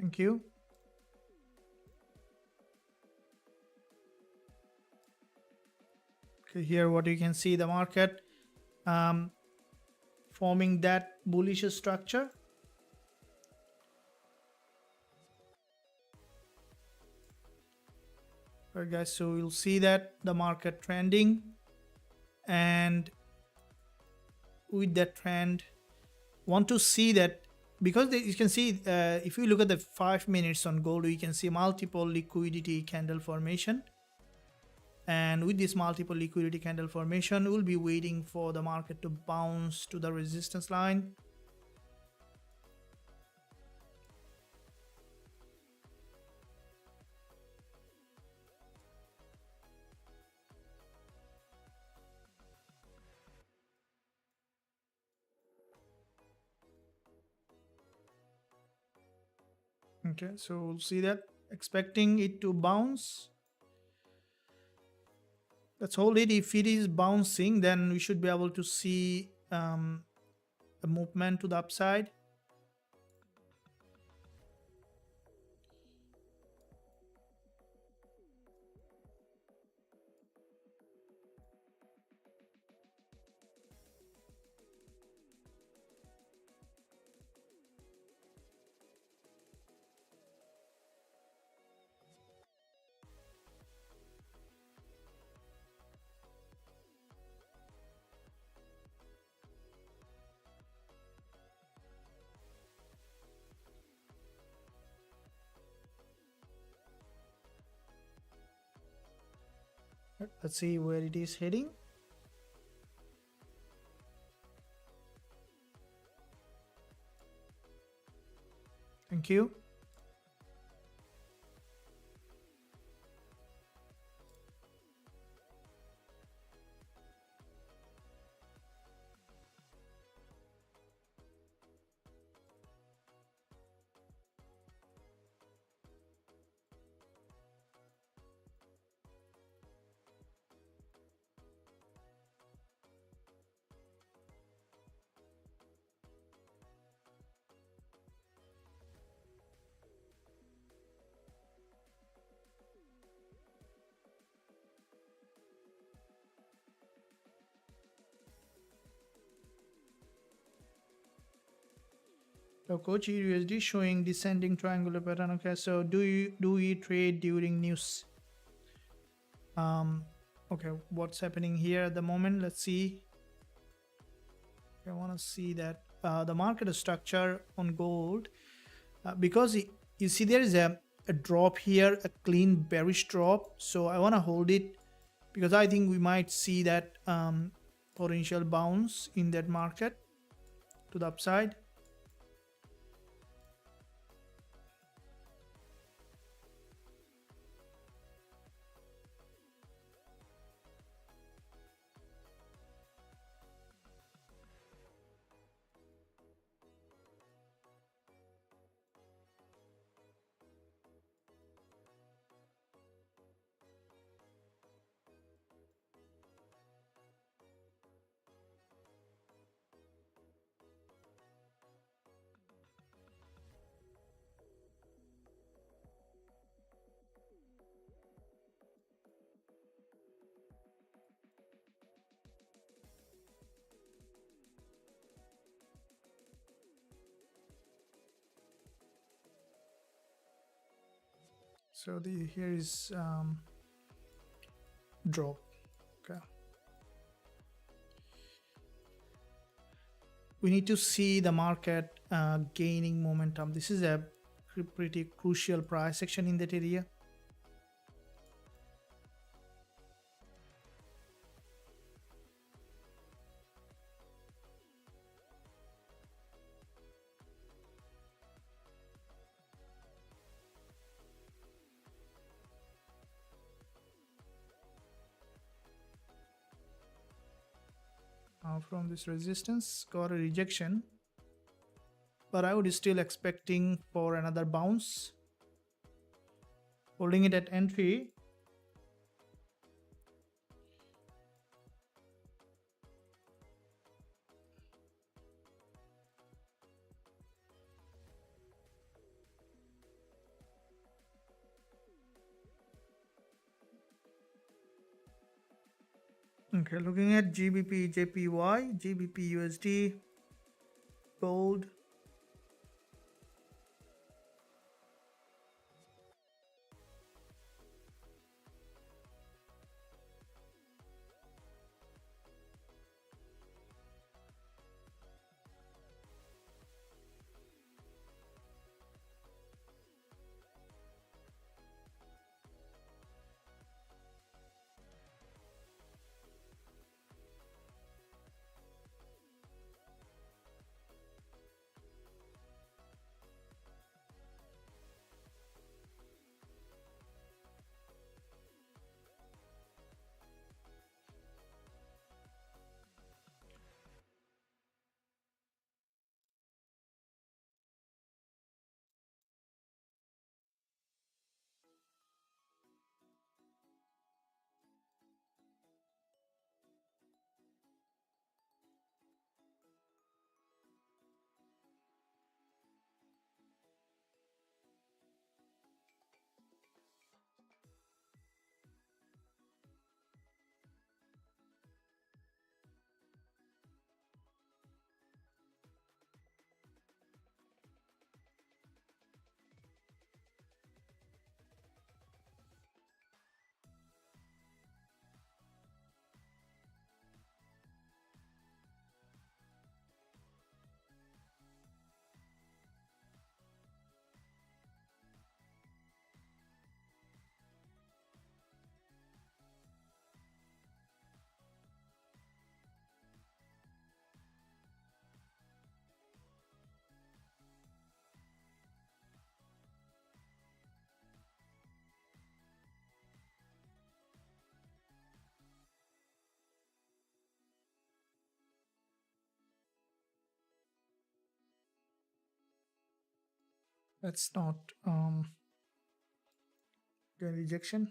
Thank you. Okay, here what you can see, the market forming that bullish structure. Alright guys, so you'll see that the market trending, and with that trend want to see that, because you can see if you look at the 5 minutes on gold, we can see multiple liquidity candle formation, and with this multiple liquidity candle formation we'll be waiting for the market to bounce to the resistance line. Okay, so we'll see that, expecting it to bounce. Let's hold it. If it is bouncing, then we should be able to see a movement to the upside. Let's see where it is heading. Thank you. So coach USD showing descending triangular pattern. Okay, so do you trade during news? Okay, what's happening here at the moment? Let's see. I want to see that the market structure on gold, because you see there is a drop here, a clean bearish drop. So I want to hold it because I think we might see that potential bounce in that market to the upside. So here is drop. Okay, we need to see the market gaining momentum. This is a pretty crucial price action in that area. From this resistance, got a rejection, but I would still expecting for another bounce, holding it at entry. Okay, looking at GBP, JPY, GBP, USD, gold. That's not the rejection.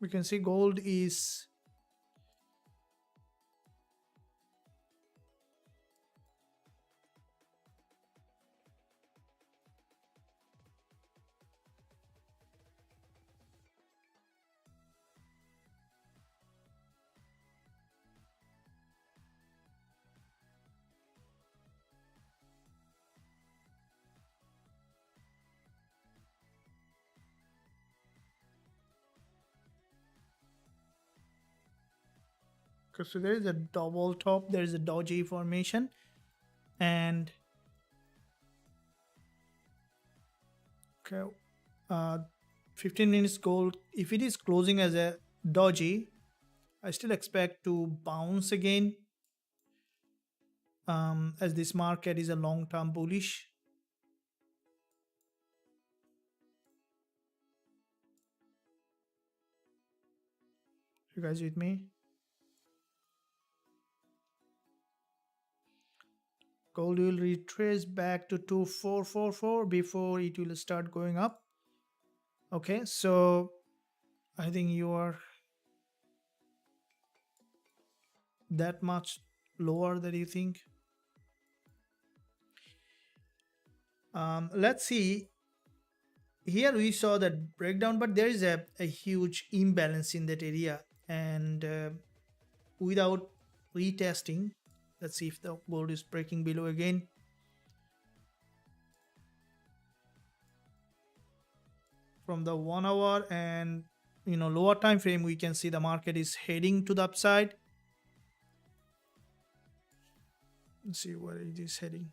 We can see gold is okay, so there is a double top, there is a doji formation, and okay, 15 minutes gold. If it is closing as a doji, I still expect to bounce again, as this market is a long-term bullish. You guys with me? Gold will retrace back to 2444 before it will start going up. Okay, so I think you are that much lower than you think. Let's see. Here we saw that breakdown, but there is a huge imbalance in that area, and without retesting, let's see if the gold is breaking below again. From the 1 hour and lower time frame, we can see the market is heading to the upside. Let's see where it is heading.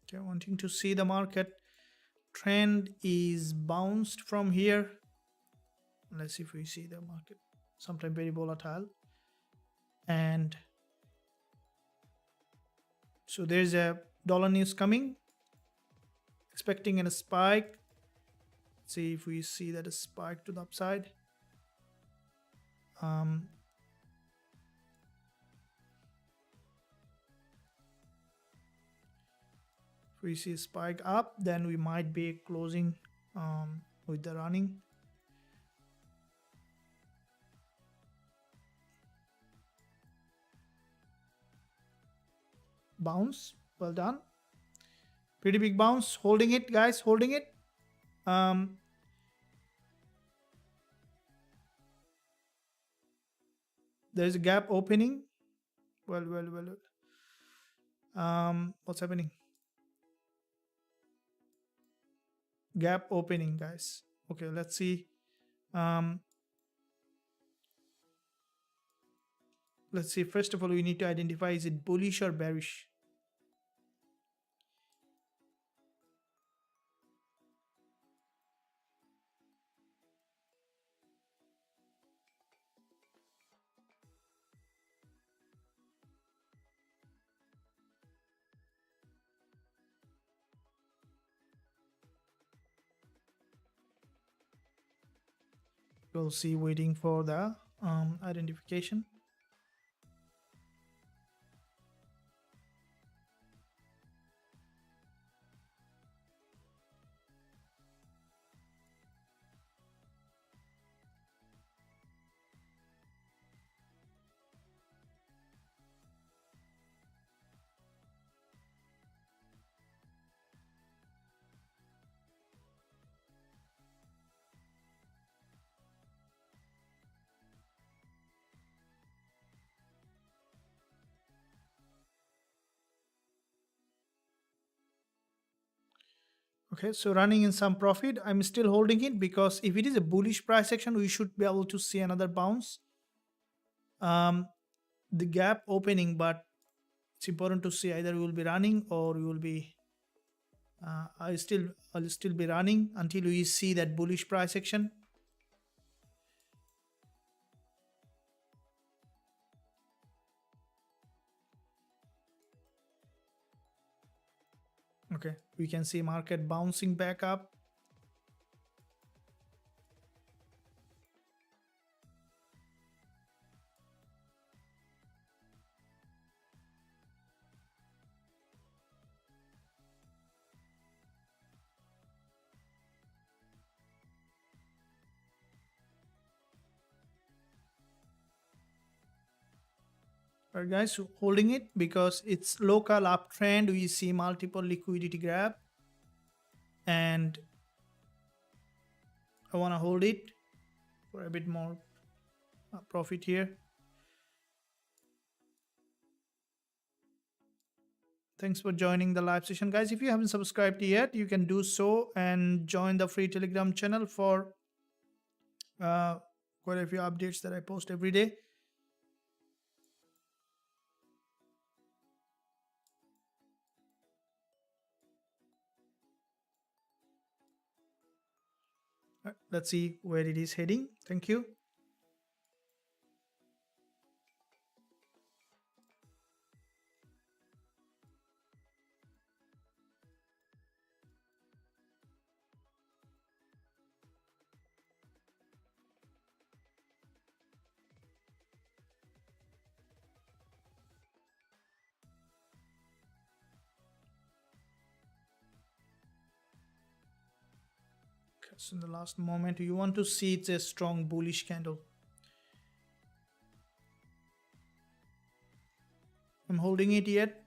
Okay, wanting to see the market trend is bounced from here. Let's see if we see the market sometimes very volatile. And so there's a dollar news coming, expecting a spike. See if we see that a spike to the upside. If we see a spike up, then we might be closing with the running. Bounce, well done. Pretty big bounce, holding it, guys, holding it. There's a gap opening. Well. What's happening? Gap opening, guys. Okay, let's see. Let's see. First of all, we need to identify, is it bullish or bearish? We'll see, waiting for the identification. Okay, so running in some profit. I'm still holding it because if it is a bullish price action, we should be able to see another bounce. The gap opening, but it's important to see either we will be running or we will be I'll still be running until we see that bullish price action. Okay, we can see market bouncing back up. Right, guys, so holding it because it's local uptrend. We see multiple liquidity grab, and I want to hold it for a bit more profit here. Thanks for joining the live session, guys. If you haven't subscribed yet, you can do so and join the free Telegram channel for quite a few updates that I post every day. Let's see where it is heading. Thank you. So in the last moment, you want to see it's a strong bullish candle. I'm holding it yet.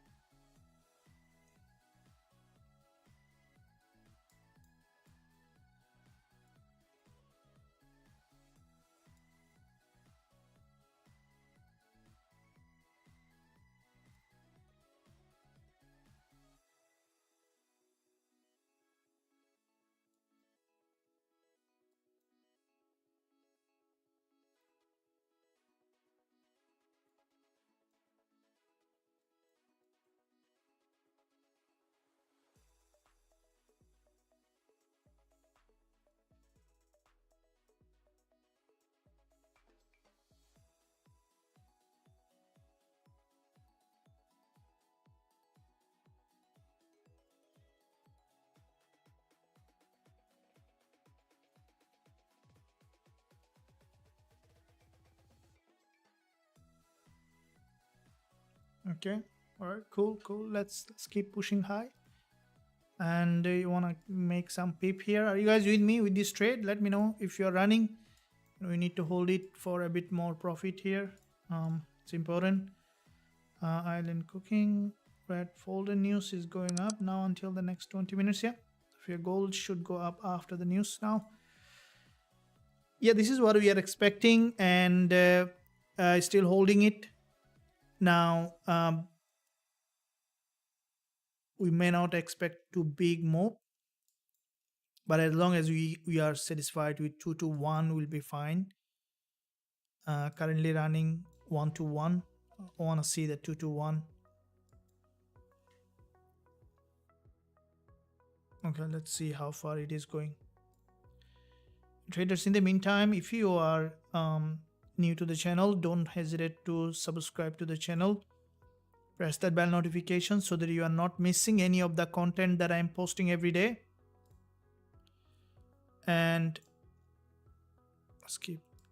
Okay, all right, cool. Let's keep pushing high. And you want to make some pip here. Are you guys with me with this trade? Let me know if you're running. We need to hold it for a bit more profit here. It's important. Island cooking, red folder news is going up now until the next 20 minutes. Yeah, so your gold should go up after the news now. Yeah, this is what we are expecting, and still holding it now. We may not expect too big move, but as long as we are satisfied with 2 to 1, we'll be fine. Currently running 1 to 1. I want to see the 2 to 1. Okay, let's see how far it is going. Traders, in the meantime, if you are new to the channel, don't hesitate to subscribe to the channel. Press that bell notification so that you are not missing any of the content that I'm posting every day. And let's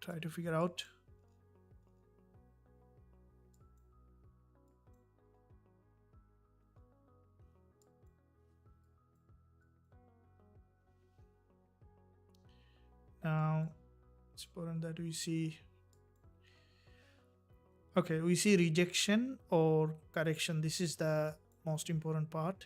try to figure out. Now it's important that we see. Okay, we see rejection or correction. This is the most important part.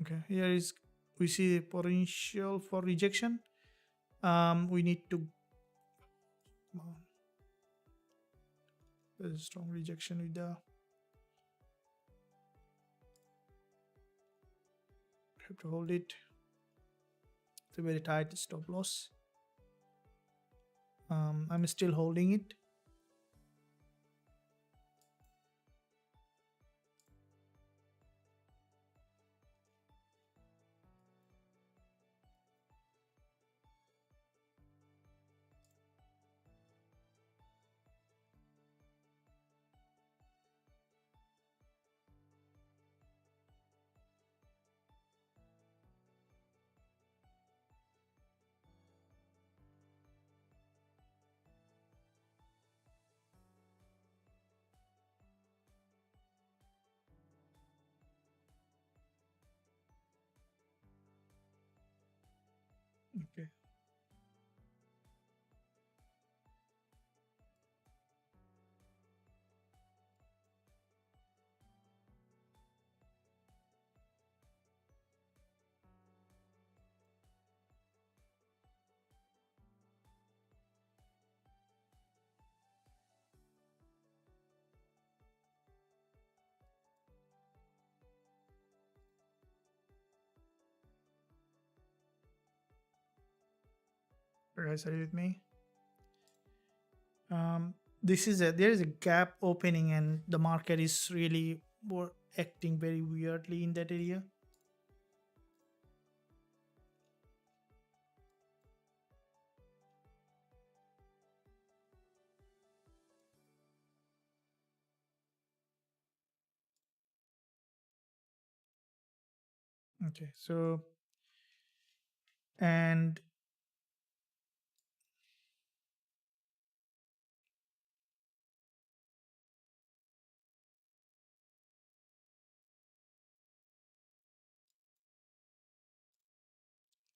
Okay, here is we see potential for rejection. We need to there's a strong rejection with the have to hold it. It's a very tight stop loss. I'm still holding it. Okay. You guys are you with me? This is there is a gap opening and the market is really acting very weirdly in that area. Okay, so and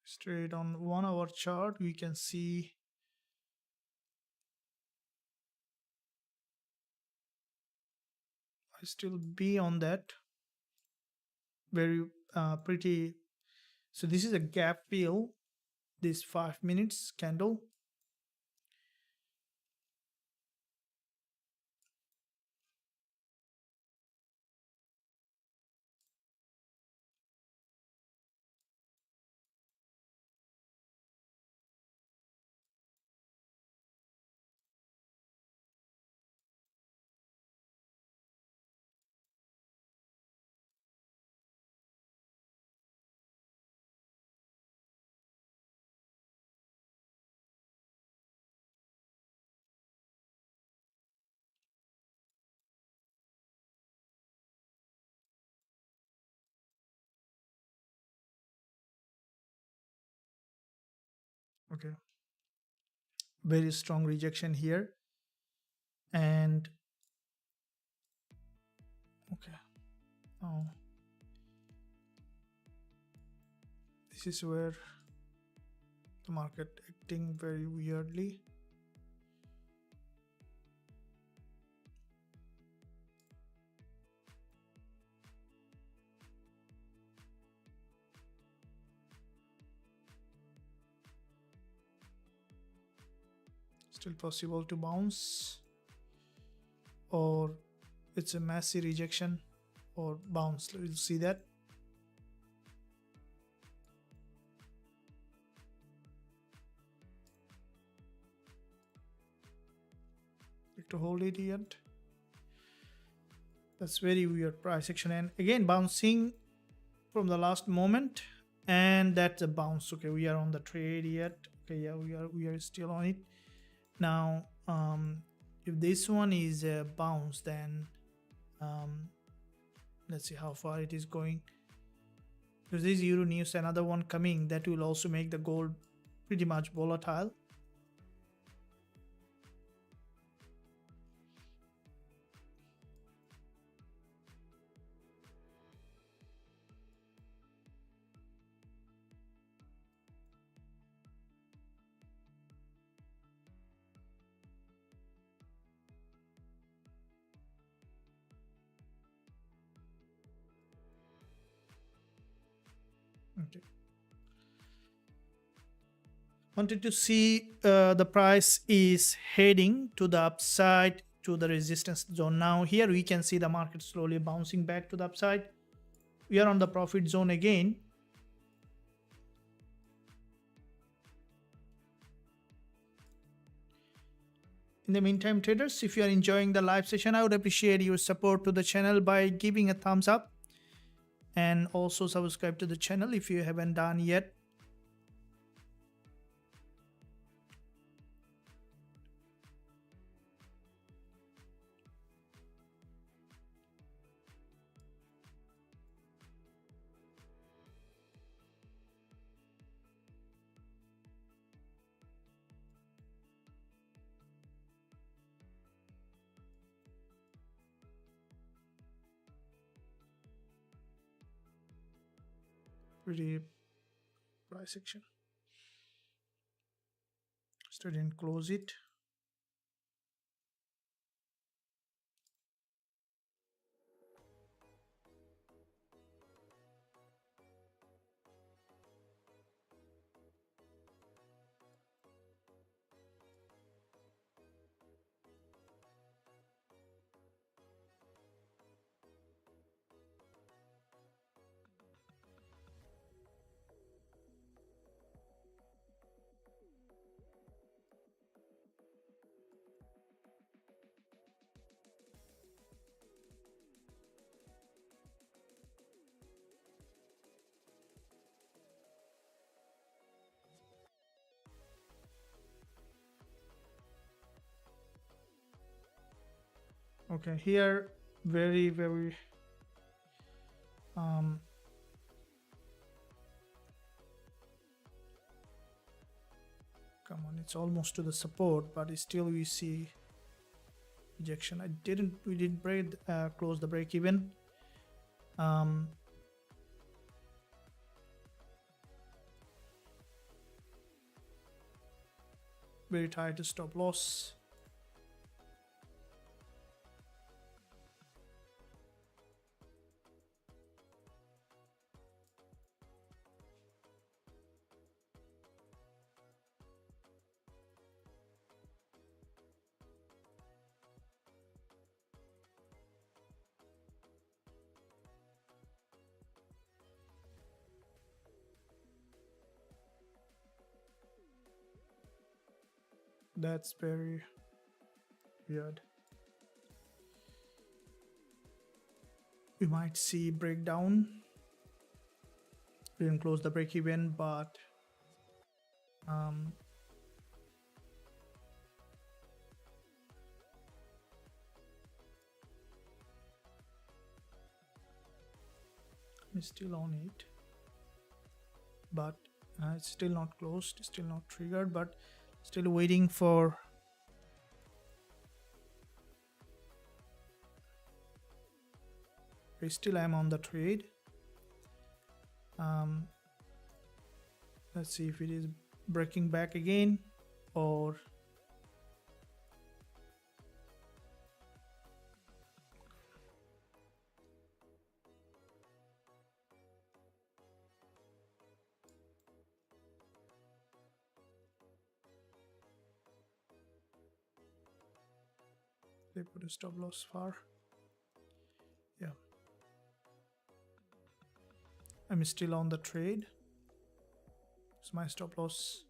straight on 1 hour chart we can see I still be on that very pretty. So this is a gap fill, this 5 minutes candle. Okay, very strong rejection here. And okay, oh, this is where the market acting very weirdly. Still possible to bounce, or it's a massive rejection or bounce. We'll see that. Like to hold it yet. That's very weird price action, and again bouncing from the last moment, and that's a bounce. Okay, we are on the trade yet. Okay, yeah, we are still on it now. If this one is a bounce, then let's see how far it is going, because this euro news, another one coming, that will also make the gold pretty much volatile. Okay, wanted to see the price is heading to the upside to the resistance zone. Now here we can see the market slowly bouncing back to the upside. We are on the profit zone again. In the meantime, traders, if you are enjoying the live session, I would appreciate your support to the channel by giving a thumbs up, and also subscribe to the channel if you haven't done yet. Pretty price action. Still didn't close it. Okay, here very come on, it's almost to the support, but still we see rejection. We didn't close the break even. Very tight stop loss. That's very weird. We might see breakdown. We didn't close the break even, but I'm still on it, but It's still not closed, still not triggered, but still waiting for still I'm on the trade. Let's see if it is breaking back again or they put a stop loss far. Yeah, I'm still on the trade. So my stop loss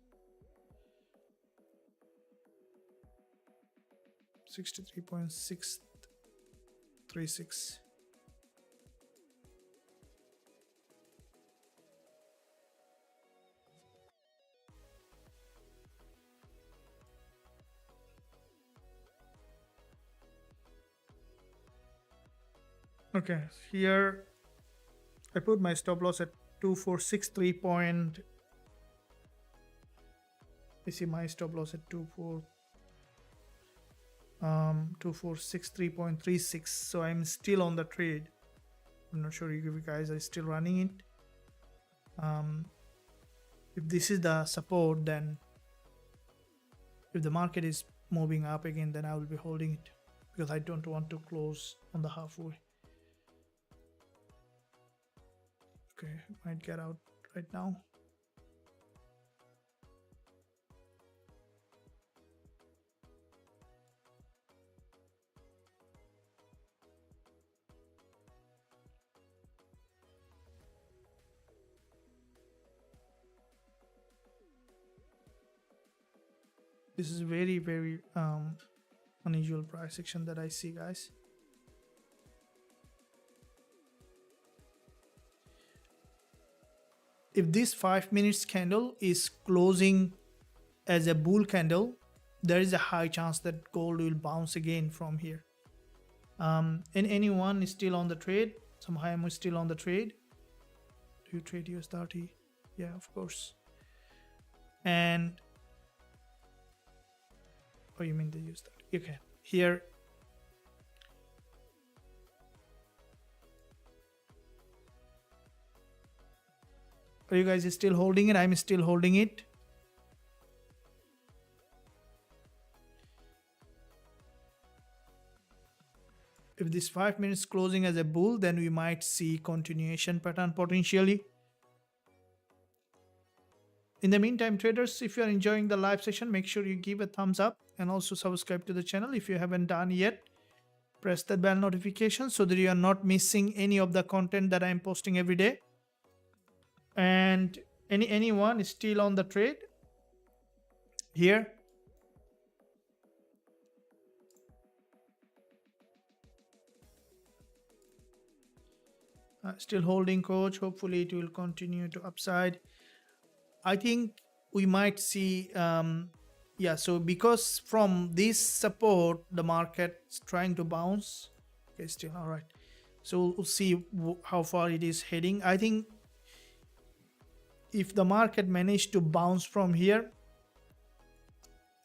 63.636. Okay, here I put my stop loss at 2463 point. I see my stop loss at 2463.36. So I'm still on the trade. I'm not sure if you guys are still running it. If this is the support, then if the market is moving up again, then I will be holding it because I don't want to close on the halfway. Okay, might get out right now. This is very, very unusual price action that I see, guys. If this 5 minutes candle is closing as a bull candle, there is a high chance that gold will bounce again from here. And anyone is still on the trade? Somehow I'm still on the trade. Do you trade US30? Yeah, of course. And oh, you mean the US30? Okay, here. Are you guys still holding it? I'm still holding it. If this 5 minutes closing as a bull, then we might see continuation pattern potentially. In the meantime, traders, if you are enjoying the live session, make sure you give a thumbs up and also subscribe to the channel if you haven't done yet. Press the bell notification so that you are not missing any of the content that I am posting every day. And anyone is still on the trade here? Still holding, coach. Hopefully it will continue to upside. I think we might see yeah, so because from this support the market's trying to bounce. Okay, still all right, so we'll see how far it is heading. I think if the market managed to bounce from here,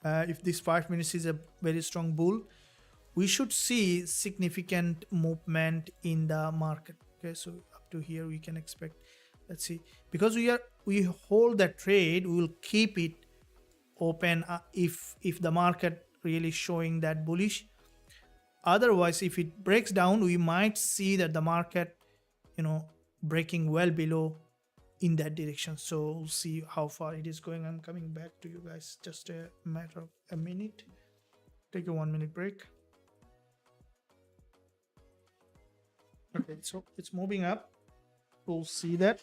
if this 5 minutes is a very strong bull, we should see significant movement in the market. Okay, so up to here we can expect, let's see, because we hold that trade, we will keep it open if the market really showing that bullish. Otherwise, if it breaks down, we might see that the market, breaking well below in that direction. So we'll see how far it is going. I'm coming back to you guys, just a matter of a minute. Take a 1 minute break. Okay, so it's moving up. We'll see that.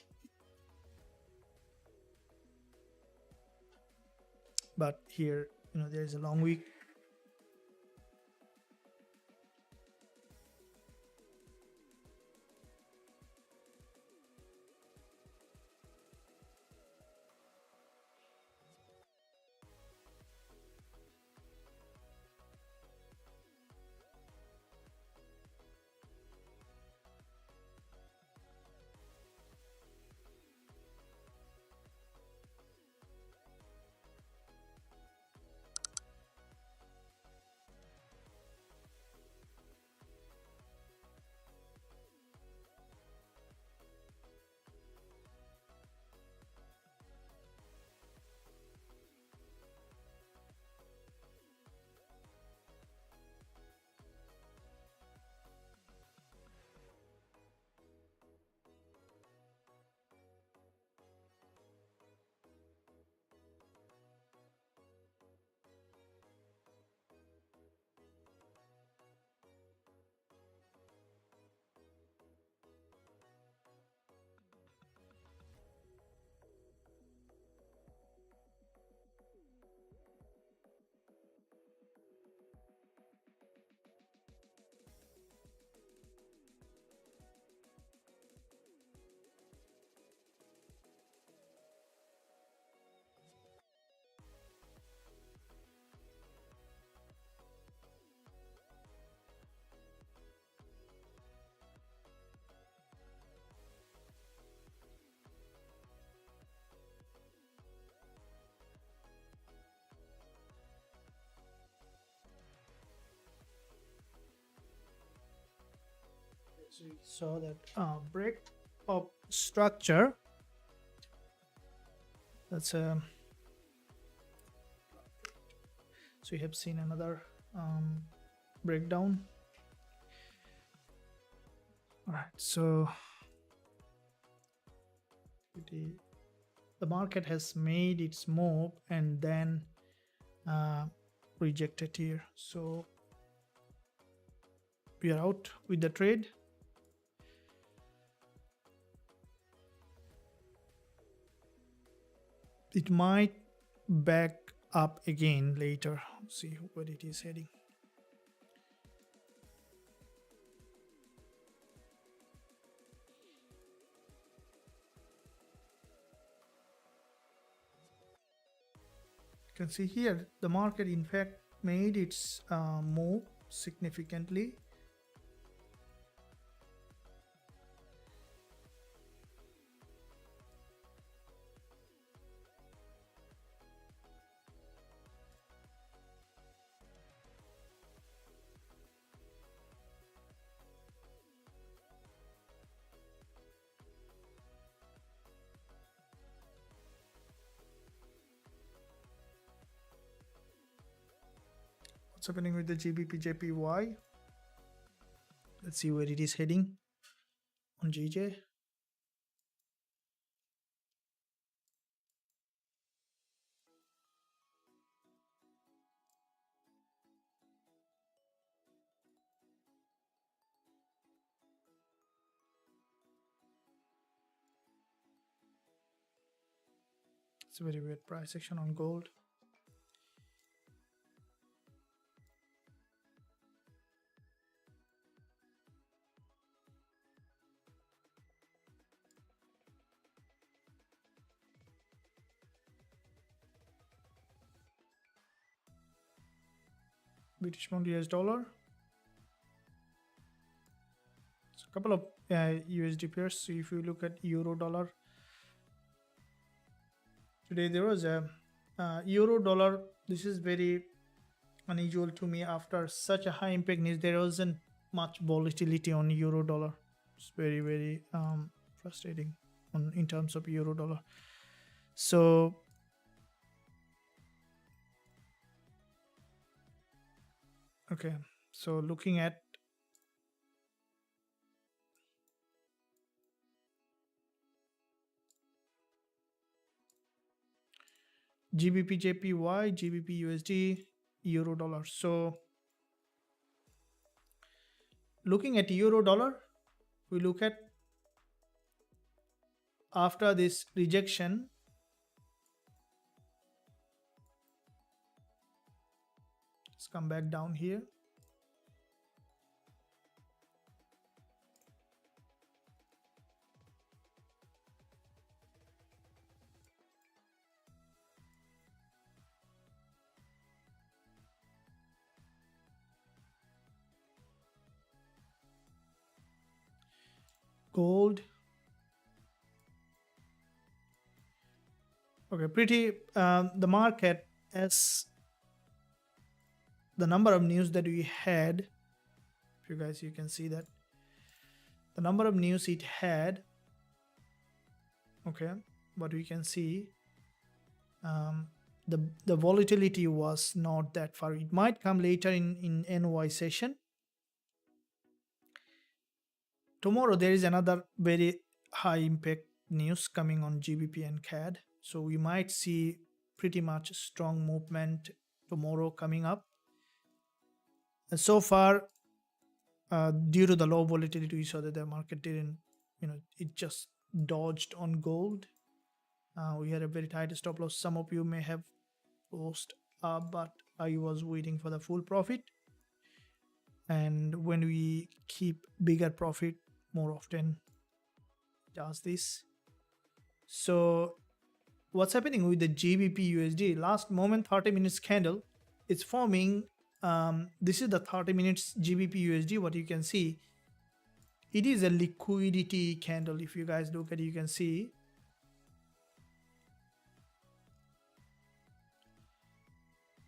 But here, there is a long week. So we saw that break of structure. That's a so you have seen another breakdown. All right, so the market has made its move and then rejected here, so we are out with the trade. It might back up again later. See where it is heading. You can see here the market in fact made its move significantly. What's happening with the Gbpjpy? Let's see where it is heading on GJ. It's a very weird price action on gold. British pound US dollar. So a couple of USD pairs. So if you look at euro dollar, today there was a euro dollar. This is very unusual to me. After such a high impact news, there wasn't much volatility on euro dollar. It's very frustrating in terms of euro dollar. So okay, so looking at GBPJPY, GBPUSD, euro dollar. So looking at euro dollar, we look at after this rejection, let's come back down here. Gold. Okay, pretty the market, as the number of news that we had, if you guys you can see that the number of news it had, okay, but we can see the volatility was not that far. It might come later in NY session. Tomorrow there is another very high impact news coming on GBP and CAD, so we might see pretty much strong movement tomorrow coming up. And so far, due to the low volatility, we saw that the market didn't, it just dodged on gold. We had a very tight stop loss. Some of you may have lost, but I was waiting for the full profit. And when we keep bigger profit, more often does this. So what's happening with the GBP USD? Last moment 30 minutes candle, it's forming. This is the 30 minutes GBP USD. What you can see, it is a liquidity candle. If you guys look at it, you can see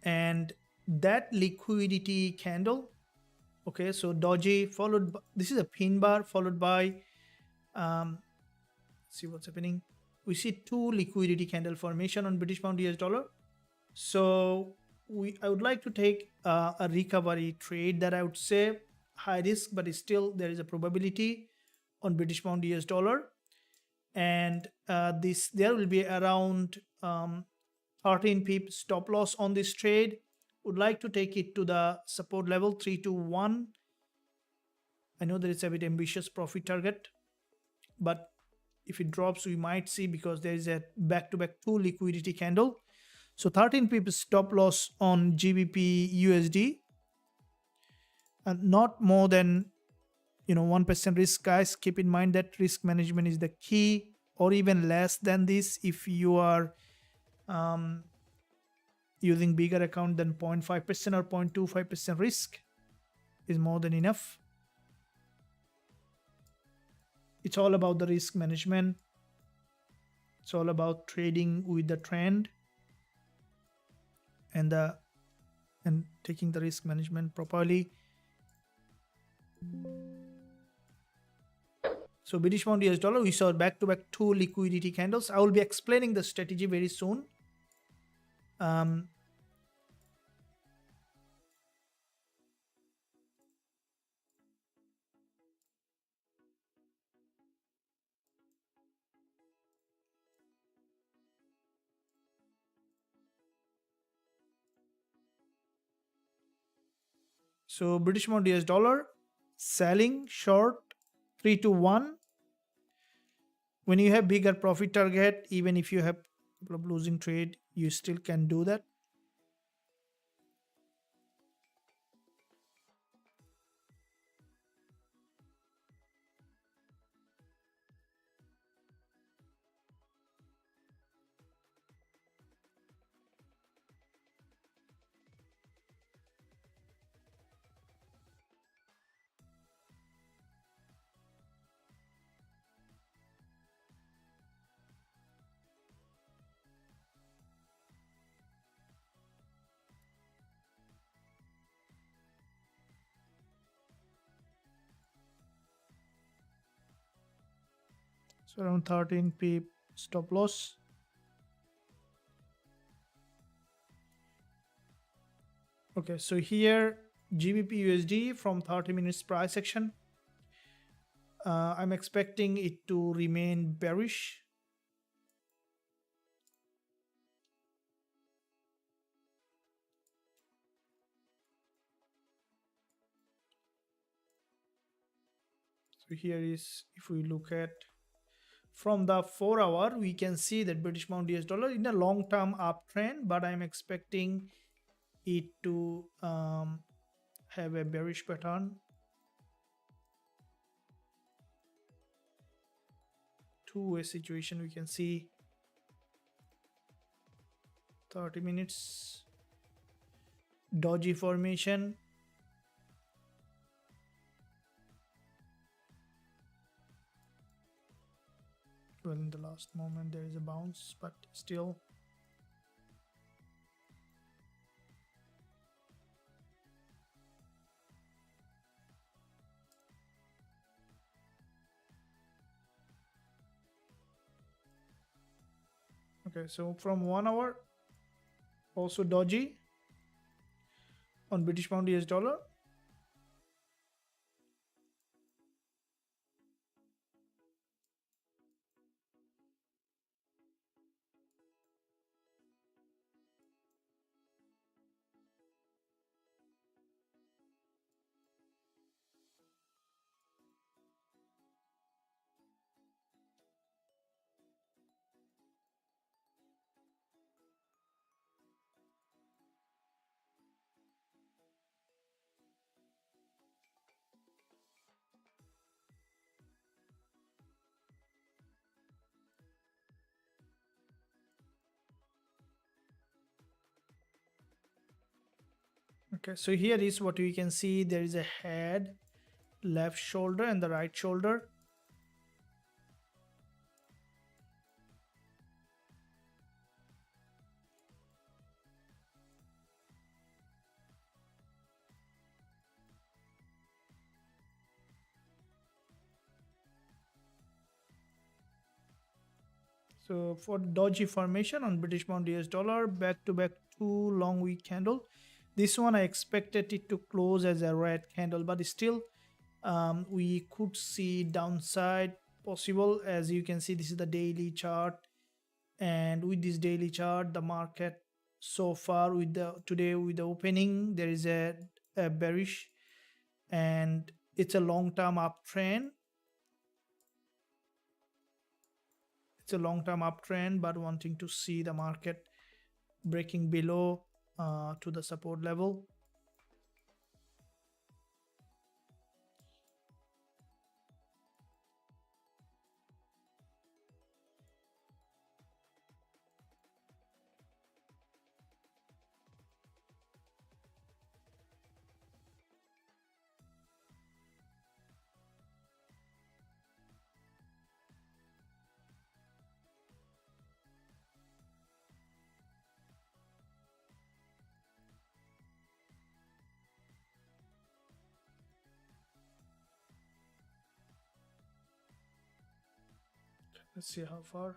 and that liquidity candle Okay, so doji followed by, this is a pin bar followed by see what's happening. We see two liquidity candle formation on British pound US dollar. So I would like to take a recovery trade that I would say high risk, but still there is a probability on British pound US dollar, and this there will be around 13 pip stop loss on this trade. Would like to take it to the support level 321. I know that it's a bit ambitious profit target, but if it drops we might see, because there is a back-to-back two liquidity candle. So 13 pips stop loss on GBP USD, and not more than 1% risk, guys. Keep in mind that risk management is the key, or even less than this if you are using bigger account than 0.5% or 0.25% risk is more than enough. It's all about the risk management. It's all about trading with the trend and taking the risk management properly. So British pound US dollar, we saw back-to-back two liquidity candles. I will be explaining the strategy very soon. So British pound US dollar, selling short 321. When you have bigger profit target, even if you have a couple of losing trade, you still can do that. So around 13 pip stop loss. Okay, so here GBP USD from 30 minutes price action. I'm expecting it to remain bearish. So here is, if we look at from the 4-hour, we can see that British pound US dollar in a long-term uptrend, but I'm expecting it to have a bearish pattern. Two-way situation, we can see 30 minutes doji formation. Well, in the last moment there is a bounce, but still okay. So from 1 hour, also doji on British pound US dollar. Okay, so here is what we can see. There is a head, left shoulder and the right shoulder. So for dodgy formation on British pound US dollar, back to back two long week candle. This one I expected it to close as a red candle, but still we could see downside possible. As you can see, this is the daily chart, and with this daily chart, the market so far with the today with the opening, there is a bearish, and it's a long-term uptrend. It's a long-term uptrend, but wanting to see the market breaking below to the support level. Let's see how far.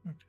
Okay.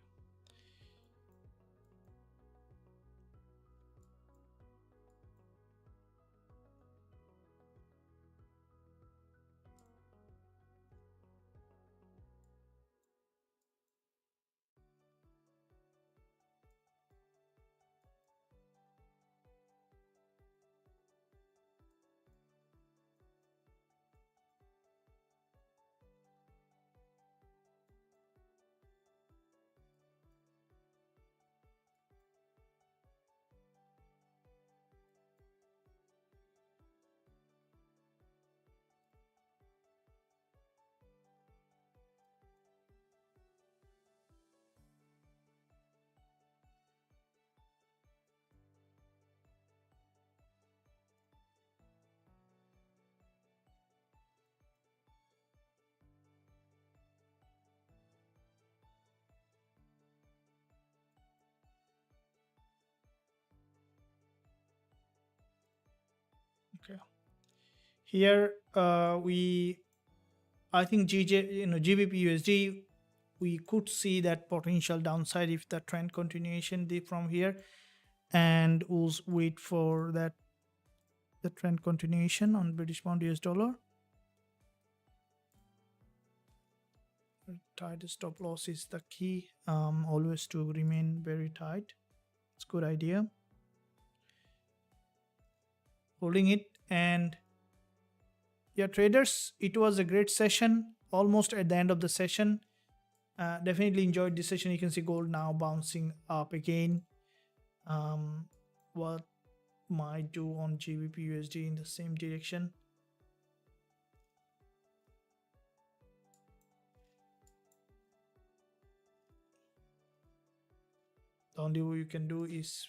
Okay. Here I think GBP USD, we could see that potential downside if the trend continuation from here, and we'll wait for that the trend continuation on British pound US dollar. Tight stop loss is the key, always to remain very tight. It's a good idea. Holding it. And yeah, traders, it was a great session, almost at the end of the session. Definitely enjoyed this session. You can see gold now bouncing up again. What might do on GBP USD in the same direction. The only way you can do is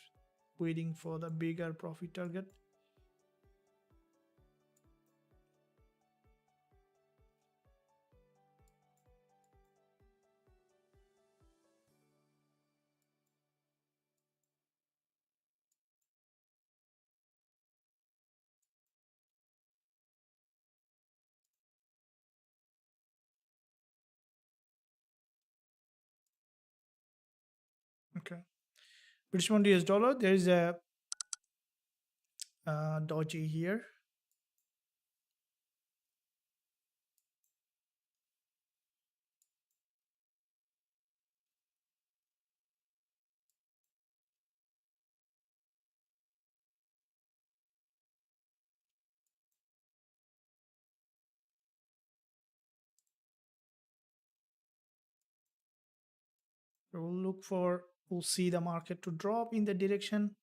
waiting for the bigger profit target. Okay. British pound US dollar, there is a doji here. We'll see the market to drop in the direction.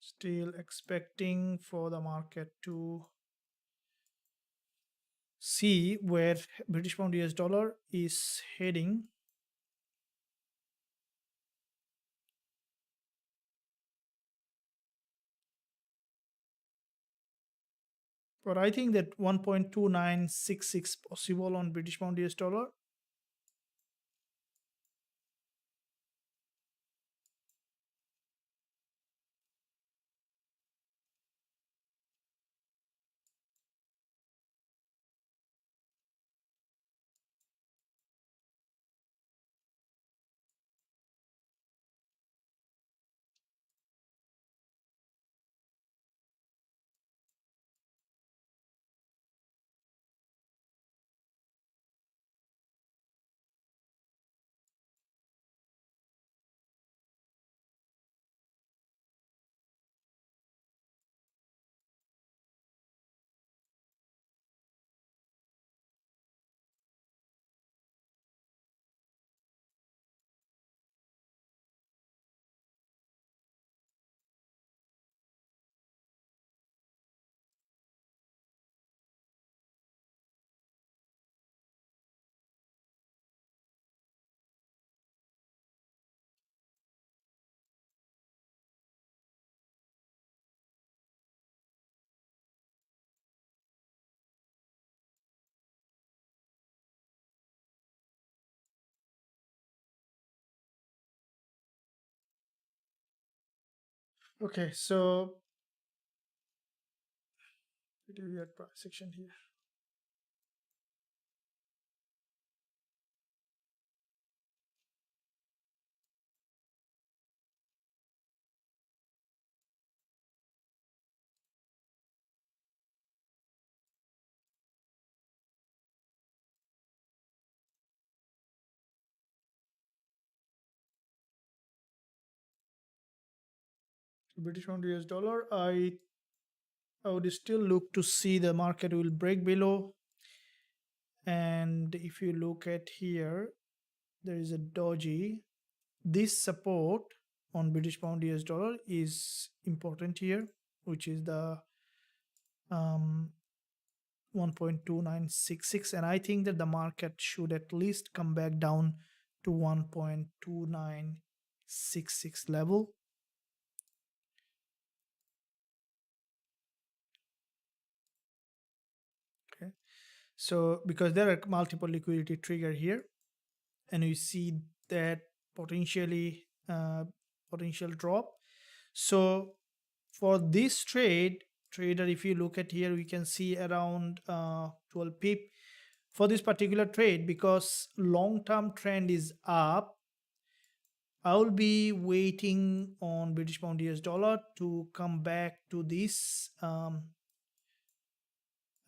Still expecting for the market to see where British pound US dollar is heading. But I think that 1.2966 possible on British pound US dollar. Okay, so we at price section here. British pound US dollar, I would still look to see the market will break below. And if you look at here, there is a doji. This support on British pound US dollar is important here, which is the 1.2966, and I think that the market should at least come back down to 1.2966 level. Okay, so because there are multiple liquidity trigger here, and we see that potentially potential drop. So for this trader, if you look at here, we can see around 12 pip for this particular trade. Because long-term trend is up, I will be waiting on British pound US dollar to come back to this.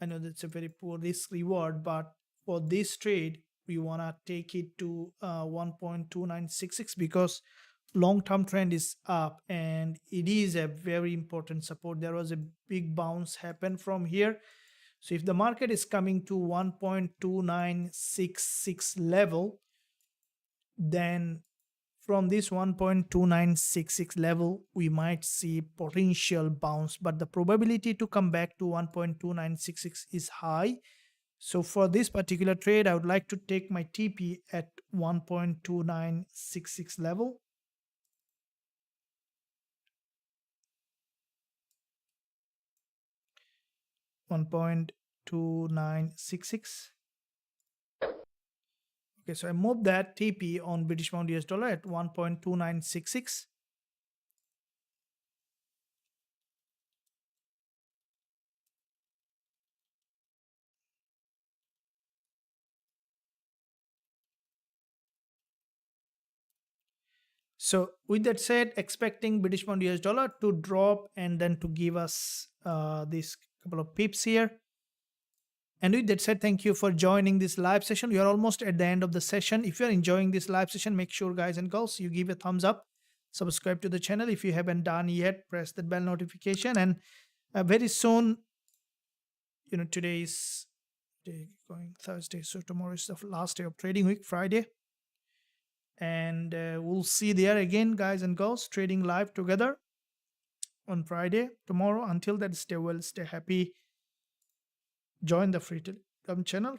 I know that's a very poor risk reward, but for this trade, we want to take it to 1.2966 because long-term trend is up and it is a very important support. There was a big bounce happen from here. So if the market is coming to 1.2966 level, then from this 1.2966 level, we might see potential bounce, but the probability to come back to 1.2966 is high. So for this particular trade, I would like to take my TP at 1.2966 level. $1.2966. Okay, so I moved that TP on British Pound US dollar at 1.2966. So with that said, expecting British Pound US dollar to drop and then to give us this couple of pips here. And with that said, thank you for joining this live session. We are almost at the end of the session. If you're enjoying this live session, make sure, guys and girls, you give a thumbs up. Subscribe to the channel if you haven't done yet. Press that bell notification. And very soon, today is going Thursday. So tomorrow is the last day of trading week, Friday. And we'll see there again, guys and girls, trading live together on Friday, tomorrow. Until then, stay well, stay happy. Join the free Telegram channel.